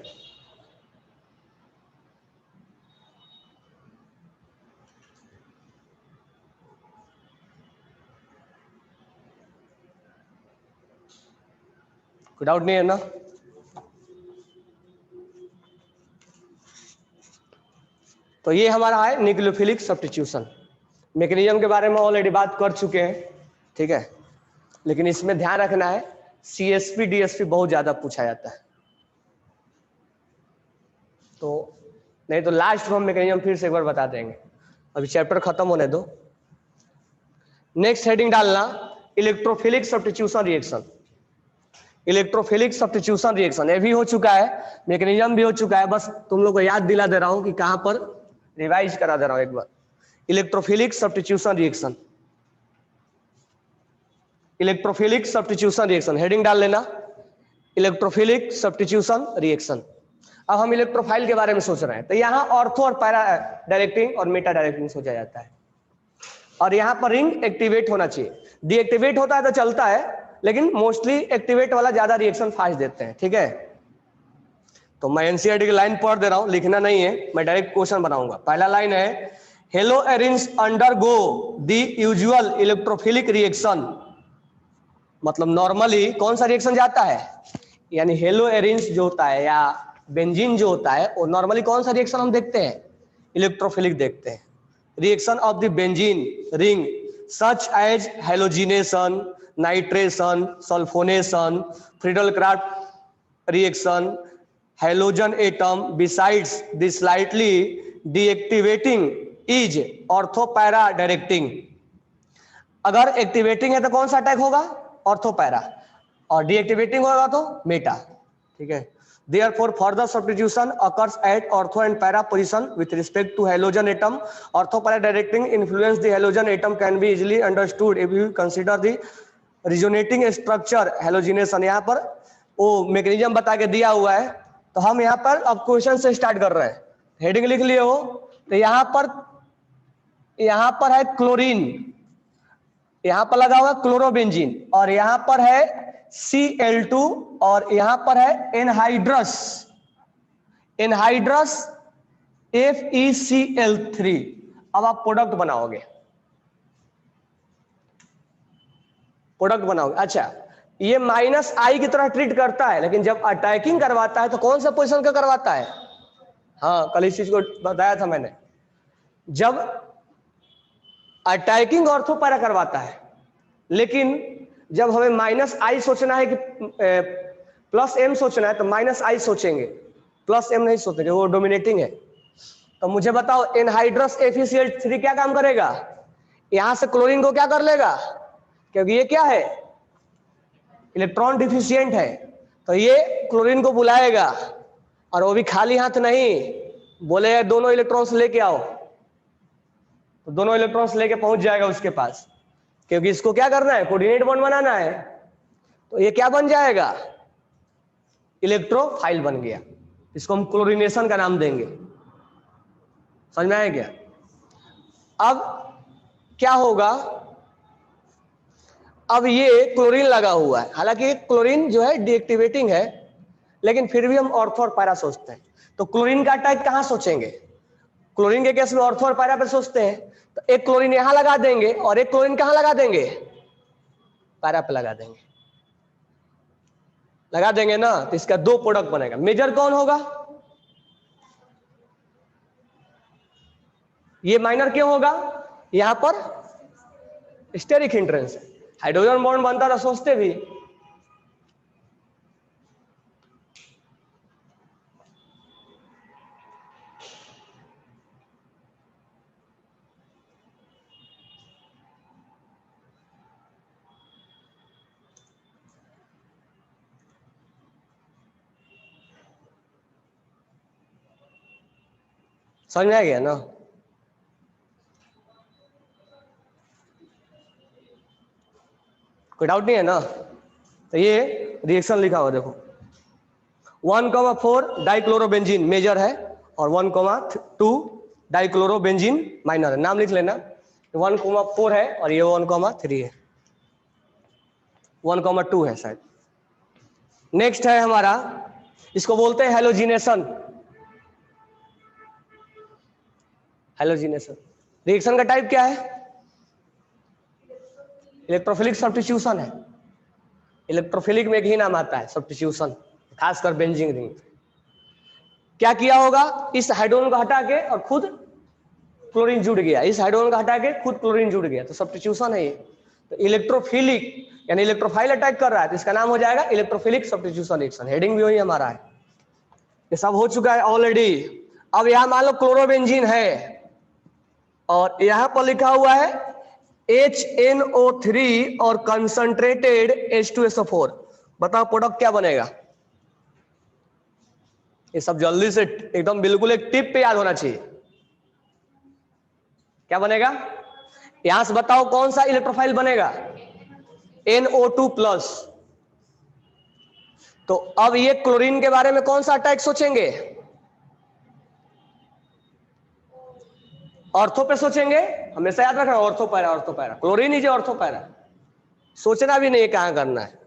कोई डाउट नहीं है ना? तो ये हमारा है न्यूक्लियोफिलिक सब्स्टिट्यूशन। मैकेनिज्म के बारे में ऑलरेडी बात कर चुके हैं, ठीक है, लेकिन इसमें ध्यान रखना है CSP DSP बहुत ज्यादा पूछा जाता है, तो नहीं तो लास्ट में हम मैकेनिज्म फिर से एक बार बता देंगे। अभी चैप्टर खत्म होने दो। नेक्स्ट हेडिंग डालना electrophilic substitution reaction. Electrophilic substitution reaction ये भी हो चुका है, मैकेनिज्म भी हो चुका है, बस तुम लोग को याद दिला दे रहा हूं कि कहां पर, रिवाइज करा दे रहा हूं एक बार। Electrophilic substitution reaction, electrophilic substitution reaction, heading डाल लेना इलेक्ट्रोफिलिक सब्स्टिट्यूशन रिएक्शन। अब हम इलेक्ट्रोफाइल के बारे में सोच रहे हैं, तो यहाँ ऑर्थो और पैरा डायरेक्टिंग और मेटा डायरेक्टिंग सोचा जाता है। और यहाँ पर रिंग एक्टिवेट होना चाहिए, डीएक्टिवेट होता है तो चलता है, लेकिन मोस्टली एक्टिवेट वाला ज्यादा रिएक्शन फास्ट देते हैं, ठीक है। तो मैं एनसीईआरटी की लाइन पढ़ दे रहा हूं, लिखना नहीं है, मैं डायरेक्ट क्वेश्चन बनाऊंगा। पहला लाइन है hello arenes undergo the usual electrophilic reaction, मतलब नॉर्मली कौन सा रिएक्शन जाता है, यानी हेलो एरिन्स जो होता है या बेंजीन जो होता है वो नॉर्मली कौन सा रिएक्शन हम देखते हैं, इलेक्ट्रोफिलिक देखते हैं। Reaction of the benzene ring such as halogenation, nitration, sulphonation, Friedel Crafts reaction, halogen atom besides the slightly deactivating is ortho para directing. अगर एक्टिवेटिंग है तो कौन सा अटैक होगा, ऑर्थो-पैरा, और डीएक्टिवेटिंग होगा तो मेटा, ठीक है। Therefore, further substitution occurs at ortho and para position with respect to halogen atom. Ortho-para directing influence the halogen atom can be easily understood if you consider the resonating structure halogenation। यहाँ पर वो mechanism बता के दिया हुआ है, तो हम यहाँ पर अब क्वेश्चन से स्टार्ट कर रहे हैं। हेडिंग लिख लिए हो, तो यहाँ पर है क्लोरीन, यहाँ पर लगा हुआ क्लोरोबेंजीन, और यहाँ पर है Cl2, और यहां पर है एनहाइड्रस FeCl3। अब आप प्रोडक्ट बनाओगे, अच्छा ये -I की तरह ट्रीट करता है, लेकिन जब अटैकिंग करवाता है तो कौन सा पोजीशन का करवाता है, हाँ कल इस चीज को बताया था मैंने। जब अटैकिंग ऑर्थो-पैरा करवाता है, लेकिन जब हमें -I सोचना है कि +M सोचना है तो -I सोचेंगे, +M नहीं सोचेंगे, वो डोमिनेटिंग है। तो मुझे बताओ एनहाइड्रस FeCl3 क्या काम करेगा, यहां से क्लोरीन को क्या कर लेगा, क्योंकि ये क्या है, इलेक्ट्रॉन डिफिशिएंट है, तो ये क्लोरीन को बुलाएगा, और वो भी खाली हाथ नहीं, बोले दोनों इलेक्ट्रॉन्स लेके आओ, तो दोनों इलेक्ट्रॉन्स लेके पहुंच जाएगा उसके पास, क्योंकि इसको क्या करना है, कोऑर्डिनेट बॉन्ड बनाना है। तो ये क्या बन जाएगा, इलेक्ट्रोफाइल बन गया, इसको हम क्लोरीनेशन का नाम देंगे। समझ में आया क्या? अब क्या होगा, अब ये क्लोरीन लगा हुआ है, हालांकि क्लोरीन जो है डीएक्टिवेटिंग है, लेकिन फिर भी हम ऑर्थो और पैरा सोचते हैं। तो क्लोरीन का अटैक कहां सोचेंगे, क्लोरीन के केस में ऑर्थो और पैरा पे सोचते हैं, तो एक क्लोरीन यहां लगा देंगे और एक क्लोरीन कहां लगा देंगे, पैरा पे लगा देंगे, लगा देंगे ना, तो इसका दो प्रोडक्ट बनेगा। मेजर कौन होगा, ये माइनर क्यों होगा, यहां पर स्टेरिक हिंड्रेंस है, हाइड्रोजन बॉन्ड बनता था सोचते भी। समझ में आ गया ना, कोई डाउट नहीं है ना। तो ये रिएक्शन लिखा हुआ देखो, 1,4 डाइक्लोरोबेंजीन मेजर है और 1,2 डाइक्लोरोबेंजीन माइनर है। नाम लिख लेना, 1,4 है और ये 1,3 है, 1,2 है शायद। नेक्स्ट है हमारा, इसको बोलते हैं हेलोजिनेशन। हेलोजिनेशन रिएक्शन का टाइप क्या है, इलेक्ट्रोफिलिक सब्स्टिट्यूशन है। इलेक्ट्रोफिलिक में एक ही नाम आता है सब्स्टिट्यूशन, खासकर बेंजीन रिंग। क्या किया होगा, इस हाइड्रोजन को हटा के और खुद क्लोरीन जुड़ गया, इस हाइड्रोजन को हटा के खुद क्लोरीन जुड़ गया, तो सब्स्टिट्यूशन है ये। तो इलेक्ट्रोफिलिक यानी इलेक्ट्रोफाइल अटैक कर रहा है, तो इसका नाम हो जाएगा इलेक्ट्रोफिलिक सब्स्टिट्यूशन रिएक्शन। हेडिंग भी वही हमारा है, ये सब हो चुका है ऑलरेडी। अब यहां मान लो क्लोरोबेंजीन है और यहां पर लिखा हुआ है HNO3 और कंसंट्रेटेड H2SO4। बताओ प्रोडक्ट क्या बनेगा, ये सब जल्दी से एकदम बिल्कुल एक टिप पे याद होना चाहिए। क्या बनेगा, यहां से बताओ कौन सा इलेक्ट्रोफाइल बनेगा, NO2+। तो अब ये क्लोरीन के बारे में कौन सा अटैक सोचेंगे, ऑर्थो पे सोचेंगे, हमेशा याद रखना ortho para, ortho para, chlorine ही जो ऑर्थो पैरा, सोचना भी नहीं कहां करना है।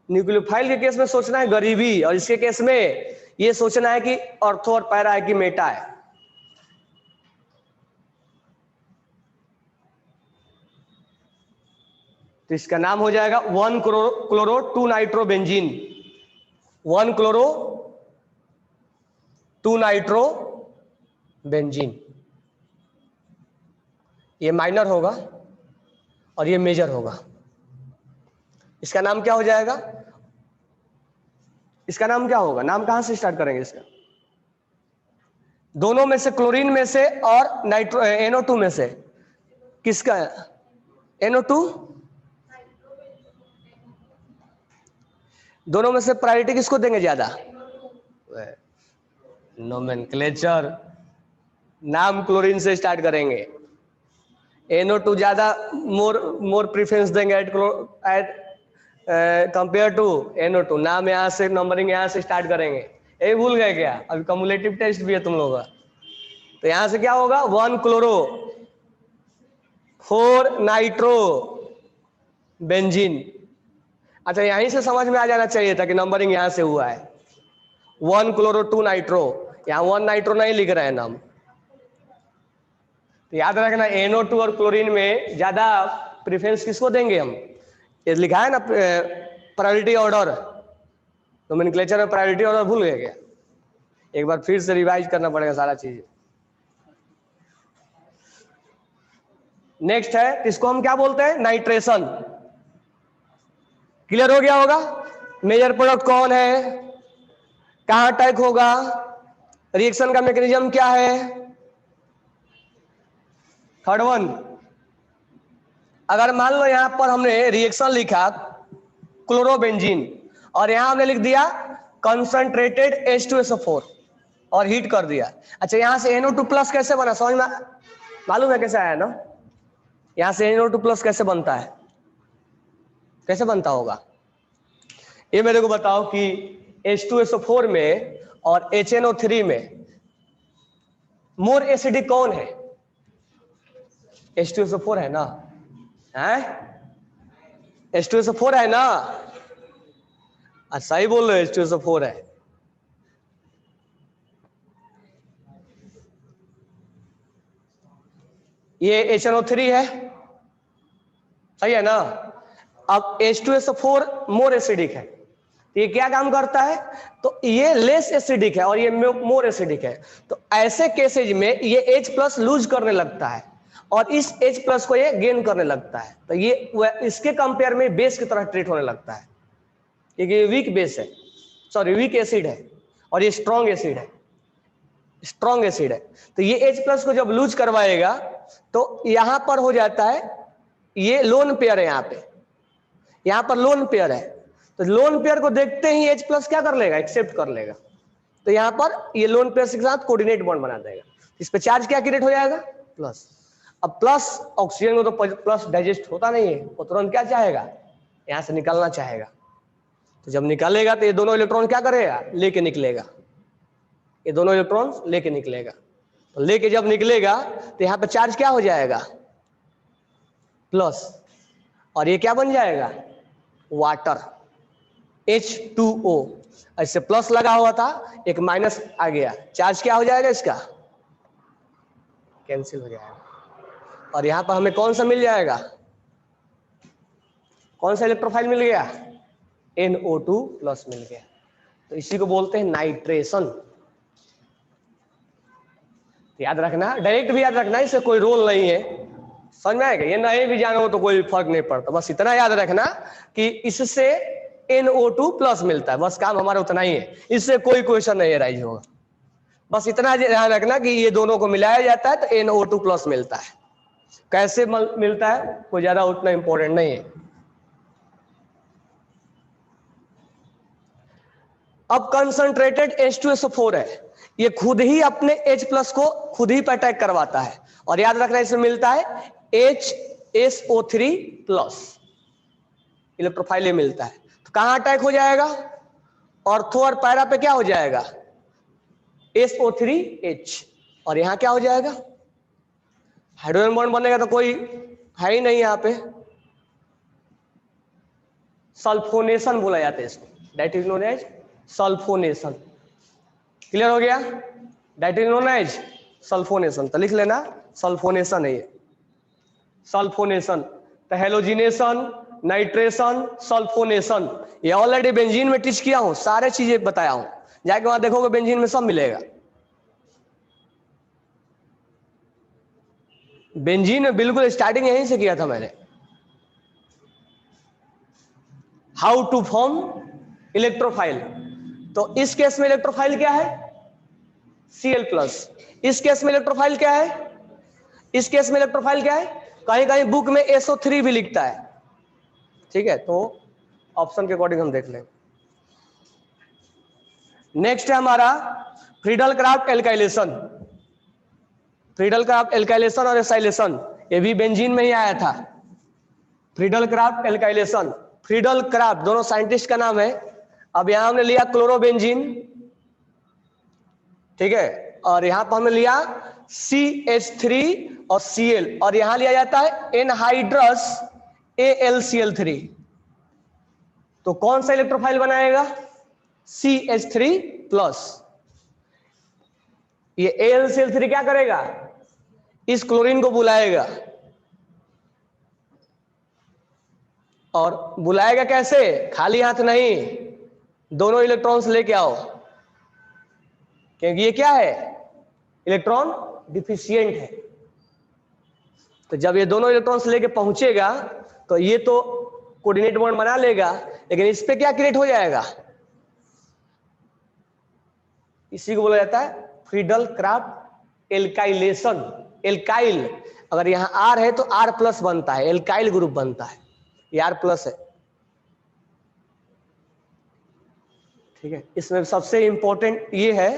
न्यूक्लियोफाइल के केस में सोचना है गरीबी, और इसके केस में ये सोचना है कि ऑर्थो और पैरा है कि मेटा है। तो इसका नाम हो जाएगा 1-क्लोरो 2 नाइट्रोबेंजीन, 1-क्लोरो 2 नाइट्रोबेंजीन। ये माइनर होगा और ये मेजर होगा। इसका नाम क्या हो जाएगा, इसका नाम क्या होगा, नाम कहां से स्टार्ट करेंगे इसका, दोनों में से, क्लोरीन में से और नाइट्रो NO2 में से किसका, NO2, दोनों में से प्रायोरिटी किसको देंगे ज्यादा, नोमेनक्लेचर, नाम क्लोरीन से स्टार्ट करेंगे, NO2 ज्यादा मोर प्रेफरेंस देंगे एट कंपेयर टू NO2। नाम यहां से, नंबरिंग यहां से स्टार्ट करेंगे। यही भूल गए क्या, अभी कम्युलेटिव टेस्ट भी है तुम लोगों का। तो यहां से क्या होगा, 1-क्लोरो 4 नाइट्रो बेंजीन। अच्छा यहीं से समझ में आ जाना चाहिए था कि नंबरिंग यहां से हुआ है, 1-क्लोरो 2 नाइट्रो, यहां 1 नाइट्रो नहीं लिख रहे हैं नाम। तो याद रखना NO2 और क्लोरीन में ज्यादा प्रेफरेंस किसको देंगे हम, ये लिखा है ना प्रायोरिटी ऑर्डर, नोमेनक्लेचर में प्रायोरिटी ऑर्डर भूल गए क्या, एक बार फिर से रिवाइज करना पड़ेगा सारा चीज। नेक्स्ट है, इसको हम क्या बोलते हैं, नाइट्रेशन। क्लियर हो गया होगा, मेजर प्रोडक्ट कौन है, कहां अटैक होगा, रिएक्शन का मैकेनिज्म क्या है। थर्ड वन, अगर मान लो यहां पर हमने रिएक्शन लिखा क्लोरोबेंजीन और यहां हमने लिख दिया कंसंट्रेटेड H2SO4 और हीट कर दिया, अच्छा यहां से NO2+ कैसे बना, समझ में मालूम है कैसे आया ना, यहां से NO2+ कैसे बनता है, कैसे बनता होगा, ये मेरे को बताओ कि H2SO4 में और HNO3 में मोर एसिडिक कौन है, H2SO4 है ना, है H2SO4 है ना, सही बोल रहे हो, H2SO4 है। ये HNO3 है, सही है ना। अब H2SO4 मोर एसिडिक है, तो ये क्या काम करता है, तो ये लेस एसिडिक है और ये मोर एसिडिक है, तो ऐसे केसेज में ये H+ लूज करने लगता है और इस H+ को ये गेन करने लगता है, तो ये इसके कंपेयर में बेस की तरह ट्रीट होने लगता है, क्योंकि ये वीक बेस है, सॉरी वीक एसिड है और ये स्ट्रॉन्ग एसिड है, स्ट्रॉन्ग एसिड है। तो ये H+ को जब लूज करवाएगा तो यहां पर हो जाता है, ये लोन पेयर है, यहां पर लोन पेयर है, तो लोन पेयर को देखते ही H+ क्या कर लेगा, एक्सेप्ट कर लेगा, तो यहां पर ये लोन पेयर के साथ कोऑर्डिनेट बॉन्ड बना देगा, इस पे चार्ज क्या क्रिएट हो जाएगा, प्लस। अब प्लस ऑक्सीजन को तो प्लस डाइजेस्ट होता नहीं है, वो तुरंत क्या चाहेगा, यहां से निकलना चाहेगा, तो जब निकलेगा तो ये दोनों इलेक्ट्रॉन क्या करेगा, लेके निकलेगा, ये दोनों इलेक्ट्रॉन लेके निकलेगा, तो लेके जब निकलेगा तो यहां पे चार्ज क्या हो जाएगा, प्लस, और ये क्या बन जाएगा, वाटर, H2O, ऐसे प्लस लगा हुआ था, एक माइनस आ गया, चार्ज क्या हो जाएगा, इसका कैंसिल हो जाएगा, और यहां पर हमें कौन सा मिल जाएगा, कौन सा इलेक्ट्रोफाइल मिल गया, NO2+ मिल गया, तो इसी को बोलते हैं नाइट्रेशन। याद रखना, डायरेक्ट भी याद रखना, इससे कोई रोल नहीं है, समझ में आएगा, ये नहीं भी जानो तो कोई फर्क नहीं पड़ता, बस इतना याद रखना कि इससे NO2+ मिलता है, बस काम हमारा उतना ही है, इससे कोई क्वेश्चन नहीं राइज होगा, बस इतना ध्यान रखना कि ये दोनों को मिलाया जाता है तो NO2+ मिलता है, कैसे मिलता है कोई ज्यादा उतना इंपॉर्टेंट नहीं है। अब कंसंट्रेटेड H2SO4 है, ये खुद ही अपने H+ को खुद ही पे अटैक करवाता है, और याद रखना इसमें मिलता है HSO3+, इलेक्ट्रोफाइल ये मिलता है, तो कहां अटैक हो जाएगा, ऑर्थो और पैरा पे क्या हो जाएगा, SO3H, और यहां क्या हो जाएगा, हाइड्रोजन बॉन्ड बनेगा, तो कोई है ही नहीं यहां पे, सल्फोनेशन बोला जाता है इसको, that is known as sulphonation, clear हो गया, that is known as sulphonation, तो लिख लेना सल्फोनेशन है ये, सल्फोनेशन, तो हेलोजिनेशन, नाइट्रेशन, सल्फोनेशन, ये ऑलरेडी बेंजीन में टीच किया हूं, सारे चीजें बताया हूं, जाके वहां देखोगे बेंजीन में सब मिलेगा, बेंजीन में बिल्कुल स्टार्टिंग यहीं से किया था मैंने, हाउ टू फॉर्म इलेक्ट्रोफाइल, तो इस केस में इलेक्ट्रोफाइल क्या है, Cl+, इस केस में इलेक्ट्रोफाइल क्या है, इस केस में इलेक्ट्रोफाइल क्या है, कहीं कहीं बुक में SO3 भी लिखता है, ठीक है, तो ऑप्शन के अकॉर्डिंग हम देख लें। नेक्स्ट है हमारा Friedel Crafts alkylation, Friedel Crafts alkylation और एसाइलेशन, ये भी बेंजीन में ही आया था, Friedel Crafts alkylation, Friedel craft दोनों साइंटिस्ट का नाम है, अब यहां हमने लिया क्लोरोबेंजीन, ठीक है, और यहां पर हमने लिया CH3 और Cl, और यहां लिया जाता है एनहाइड्रस AlCl3, तो कौन सा इलेक्ट्रोफाइल बनाएगा, CH3+, ये AlCl3 क्या करेगा, इस क्लोरीन को बुलाएगा, और बुलाएगा कैसे, खाली हाथ नहीं, दोनों इलेक्ट्रॉन्स लेके आओ, क्योंकि ये क्या है, इलेक्ट्रॉन डिफिशिएंट है, तो जब ये दोनों इलेक्ट्रॉन्स लेके पहुंचेगा तो ये तो कोऑर्डिनेट बॉन्ड बना लेगा, लेकिन इस पे क्या क्रिएट हो जाएगा, इसी को बोला जाता है फ्रीडल क्राफ्ट एल्काइलेशन, एल्काइल, अगर यहां R है तो R+ बनता है, एल्काइल ग्रुप बनता है, ये R+ है, ठीक है। इसमें सबसे इंपॉर्टेंट ये है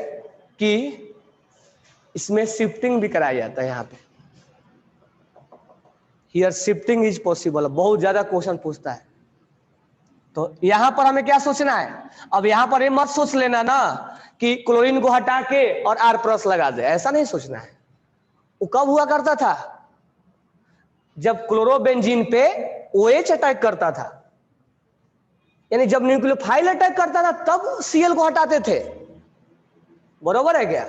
कि इसमें शिफ्टिंग भी कराया जाता है, यहाँ पे हियर शिफ्टिंग इज पॉसिबल, बहुत ज्यादा क्वेश्चन पूछता है, तो यहां पर हमें क्या सोचना है, अब यहां पर ये मत सोच लेना ना कि क्लोरीन को हटा के और R+ लगा दे, ऐसा नहीं सोचना है, वो कब हुआ करता था, जब क्लोरोबेंजीन पे OH अटैक करता था, यानी जब न्यूक्लियोफाइल अटैक करता था तब Cl को हटाते थे, बरोबर है क्या,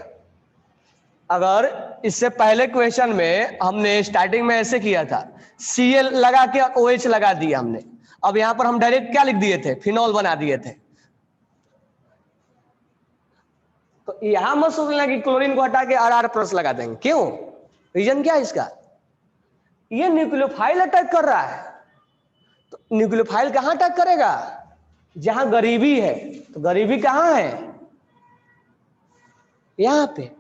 अगर इससे पहले क्वेश्चन में हमने स्टार्टिंग में ऐसे किया था, Cl लगा के OH लगा दिया हमने। अब यहां पर हम डायरेक्ट क्या लिख दिए थे, फिनॉल बना दिए थे। तो यहां मत सोचना कि क्लोरीन को हटा के RR+ लगा देंगे, क्यों, रीजन क्या है इसका, ये न्यूक्लियोफाइल अटैक कर रहा है। तो न्यूक्लियोफाइल कहां अटैक करेगा, जहां गरीबी है। तो गरीबी कहां है, यहां पे।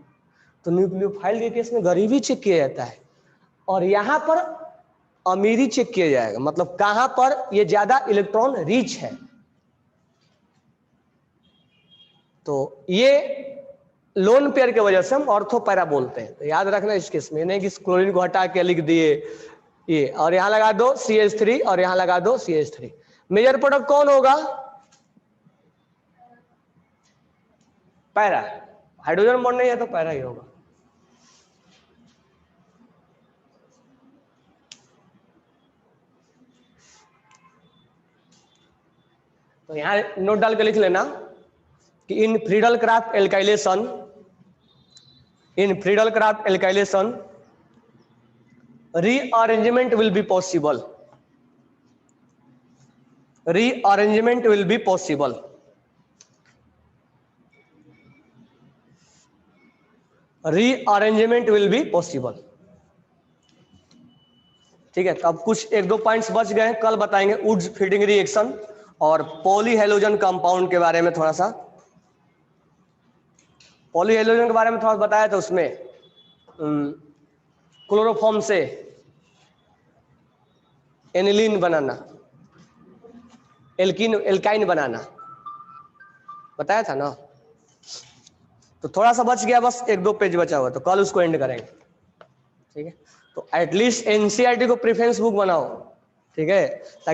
तो न्यूक्लियोफाइल के केस में गरीबी चेक किया जाता है, और यहां पर अमीरी चेक किया जाएगा, मतलब कहां पर ये ज्यादा इलेक्ट्रॉन रिच है। तो ये लोन पेयर की वजह से हम ऑर्थो पैरा बोलते हैं। तो याद रखना इस केस में, नहीं कि क्लोरीन को हटा के लिख दिए ये, और यहां लगा दो CH3 और यहां लगा दो CH3। मेजर प्रोडक्ट कौन होगा, पैरा। हाइड्रोजन बॉन्ड नहीं है तो पैरा ही होगा। तो यहां नोट डाल के लिख लेना कि in Friedel Crafts alkylation rearrangement will be possible. Rearrangement will be possible. Rearrangement will be possible. ठीक है, तो अब कुछ एक दो पॉइंट्स बच गए हैं, कल बताएंगे। वुड्स फीडिंग रिएक्शन और पॉलीहेलोजन कंपाउंड के बारे में थोड़ा सा, पॉलीहेलोजन के बारे में थोड़ा बताया था, उसमें क्लोरोफॉर्म से एनिलीन बनाना, एल्काइन बनाना बताया था ना। तो थोड़ा सा बच गया, बस एक दो पेज बचा हुआ, तो कल उसको एंड करेंगे। ठीक है, तो एटलीस्ट NCERT को प्रेफरेंस बुक बनाओ, ठीक है, ताकि